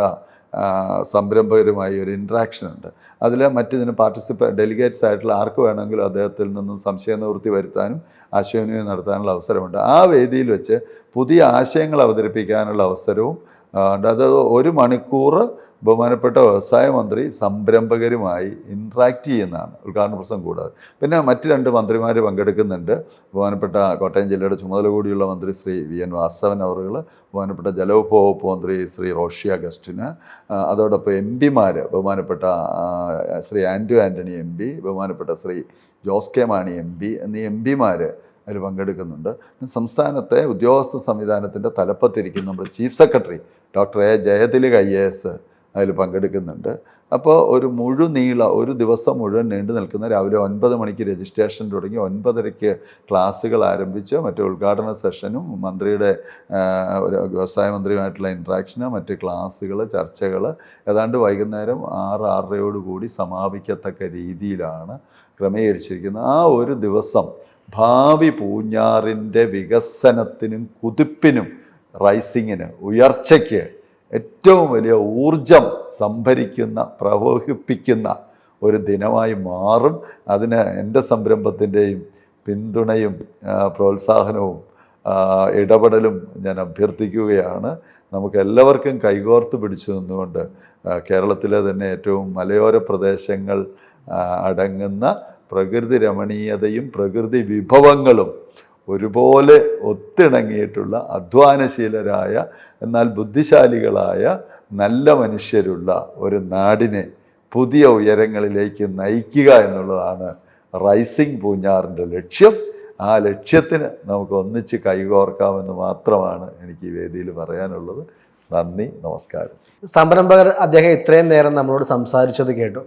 സംരംഭകരുമായി ഒരു ഇൻട്രാക്ഷൻ ഉണ്ട്. അതിൽ മറ്റിതിന് ഡെലിഗേറ്റ്സ് ആയിട്ടുള്ള ആർക്ക് വേണമെങ്കിലും അദ്ദേഹത്തിൽ നിന്നും സംശയ നിവൃത്തി വരുത്താനും ആശയവിനിമയം നടത്താനുള്ള അവസരമുണ്ട്. ആ വേദിയിൽ വെച്ച് പുതിയ ആശയങ്ങൾ അവതരിപ്പിക്കാനുള്ള അവസരവും ഉണ്ട്. അത് 1 മണിക്കൂർ ബഹുമാനപ്പെട്ട വ്യവസായ മന്ത്രി സംരംഭകരുമായി ഇൻട്രാക്റ്റ് ചെയ്യുന്നതാണ് ഉദ്ഘാടന പ്രസംഗം കൂടാതെ. പിന്നെ മറ്റ് 2 മന്ത്രിമാർ പങ്കെടുക്കുന്നുണ്ട്. ബഹുമാനപ്പെട്ട കോട്ടയം ജില്ലയുടെ ചുമതല കൂടിയുള്ള മന്ത്രി ശ്രീ VN വാസവൻ അവറുകൾ, ബഹുമാനപ്പെട്ട ജലവിഭവ വകുപ്പ് മന്ത്രി ശ്രീ റോഷി അഗസ്റ്റിന്, അതോടൊപ്പം MP-മാർ ബഹുമാനപ്പെട്ട ശ്രീ ആൻഡ്രു ആൻ്റണി MP, ബഹുമാനപ്പെട്ട ശ്രീ ജോസ് കെ മാണി MP എന്നീ MP-മാർ അതിൽ പങ്കെടുക്കുന്നുണ്ട്. സംസ്ഥാനത്തെ ഉദ്യോഗസ്ഥ സംവിധാനത്തിൻ്റെ തലപ്പത്തിരിക്കുന്ന നമ്മുടെ chief secretary doctor A. Jayathilak IAS അതിൽ പങ്കെടുക്കുന്നുണ്ട്. അപ്പോൾ ഒരു ദിവസം മുഴുവൻ നീണ്ടു നിൽക്കുന്ന രാവിലെ 9 മണിക്ക് രജിസ്ട്രേഷൻ തുടങ്ങി 9:30 ക്ലാസ്സുകൾ ആരംഭിച്ച് മറ്റു ഉദ്ഘാടന സെഷനും മന്ത്രിയുടെ വ്യവസായ മന്ത്രിയുമായിട്ടുള്ള ഇൻട്രാക്ഷന്, മറ്റ് ക്ലാസ്സുകൾ, ചർച്ചകൾ ഏതാണ്ട് വൈകുന്നേരം 6-6:30 സമാപിക്കത്തക്ക രീതിയിലാണ് ക്രമീകരിച്ചിരിക്കുന്നത്. ആ ഒരു ദിവസം ഭാവി പൂഞ്ഞാറിൻ്റെ വികസനത്തിനും കുതിപ്പിനും റൈസിങ്ങിന്, ഉയർച്ചയ്ക്ക് ഏറ്റവും വലിയ ഊർജം സംഭരിക്കുന്ന, പ്രവഹിപ്പിക്കുന്ന ഒരു ദിനമായി മാറും. അതിന് എൻ്റെ സംരംഭത്തിൻ്റെയും പിന്തുണയും പ്രോത്സാഹനവും ഇടപെടലും ഞാൻ അഭ്യർത്ഥിക്കുകയാണ്. നമുക്ക് എല്ലാവർക്കും കൈകോർത്ത് പിടിച്ചു നിന്നുകൊണ്ട് കേരളത്തിലെ തന്നെ ഏറ്റവും മലയോര പ്രദേശങ്ങൾ അടങ്ങുന്ന പ്രകൃതി രമണീയതയും പ്രകൃതി വിഭവങ്ങളും ഒരുപോലെ ഒത്തിണങ്ങിയിട്ടുള്ള അധ്വാനശീലരായ എന്നാൽ ബുദ്ധിശാലികളായ നല്ല മനുഷ്യരുള്ള ഒരു നാടിനെ പുതിയ ഉയരങ്ങളിലേക്ക് നയിക്കുക എന്നുള്ളതാണ് റൈസിംഗ് പൂഞ്ഞാറിൻ്റെ ലക്ഷ്യം. ആ ലക്ഷ്യത്തിന് നമുക്ക് ഒന്നിച്ച് കൈകോർക്കാമെന്ന് മാത്രമാണ് എനിക്ക് ഈ വേദിയിൽ പറയാനുള്ളത്. നന്ദി, നമസ്കാരം. സംരംഭകർ അദ്ദേഹം ഇത്രയും നേരം നമ്മളോട് സംസാരിച്ചത് കേട്ടു.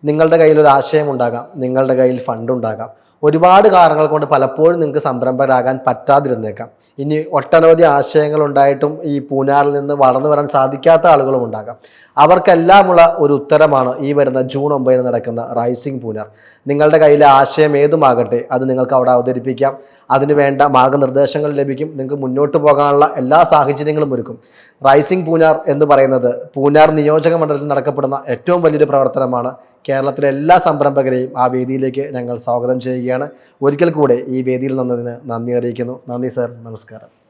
നിങ്ങളുടെ കയ്യിൽ ഒരു ആശയം ഉണ്ടാകാം, നിങ്ങളുടെ കയ്യിൽ ഫണ്ട് ഉണ്ടാകാം, ഒരുപാട് കാരണങ്ങൾ കൊണ്ട് പലപ്പോഴും നിങ്ങൾക്ക് സംരംഭകരാകാൻ പറ്റാതിരുന്നേക്കാം. ഇനി ഒട്ടനവധി ആശയങ്ങൾ ഉണ്ടായിട്ടും ഈ പൂഞ്ഞാറിൽ നിന്ന് വളർന്നു വരാൻ സാധിക്കാത്ത ആളുകളും ഉണ്ടാകാം. അവർക്കെല്ലാമുള്ള ഒരു ഉത്തരമാണ് ഈ വരുന്ന ജൂൺ 9 നടക്കുന്ന റൈസിംഗ് പൂഞ്ഞാർ. നിങ്ങളുടെ കയ്യിലെ ആശയം ഏതുമാകട്ടെ അത് നിങ്ങൾക്ക് അവിടെ അവതരിപ്പിക്കാം. അതിന് വേണ്ട മാർഗനിർദ്ദേശങ്ങൾ ലഭിക്കും. നിങ്ങൾക്ക് മുന്നോട്ട് പോകാനുള്ള എല്ലാ സാഹചര്യങ്ങളും ഒരുക്കും. റൈസിംഗ് പൂഞ്ഞാർ എന്ന് പറയുന്നത് പൂഞ്ഞാർ നിയോജക മണ്ഡലത്തിൽ നടക്കപ്പെടുന്ന ഏറ്റവും വലിയൊരു പ്രവർത്തനമാണ്. കേരളത്തിലെ എല്ലാ സംരംഭകരെയും ആ വേദിയിലേക്ക് ഞങ്ങൾ സ്വാഗതം ചെയ്യുകയാണ്. ഒരിക്കൽ കൂടെ ഈ വേദിയിൽ നിന്നതിന് നന്ദി അറിയിക്കുന്നു. നന്ദി സർ, നമസ്കാരം.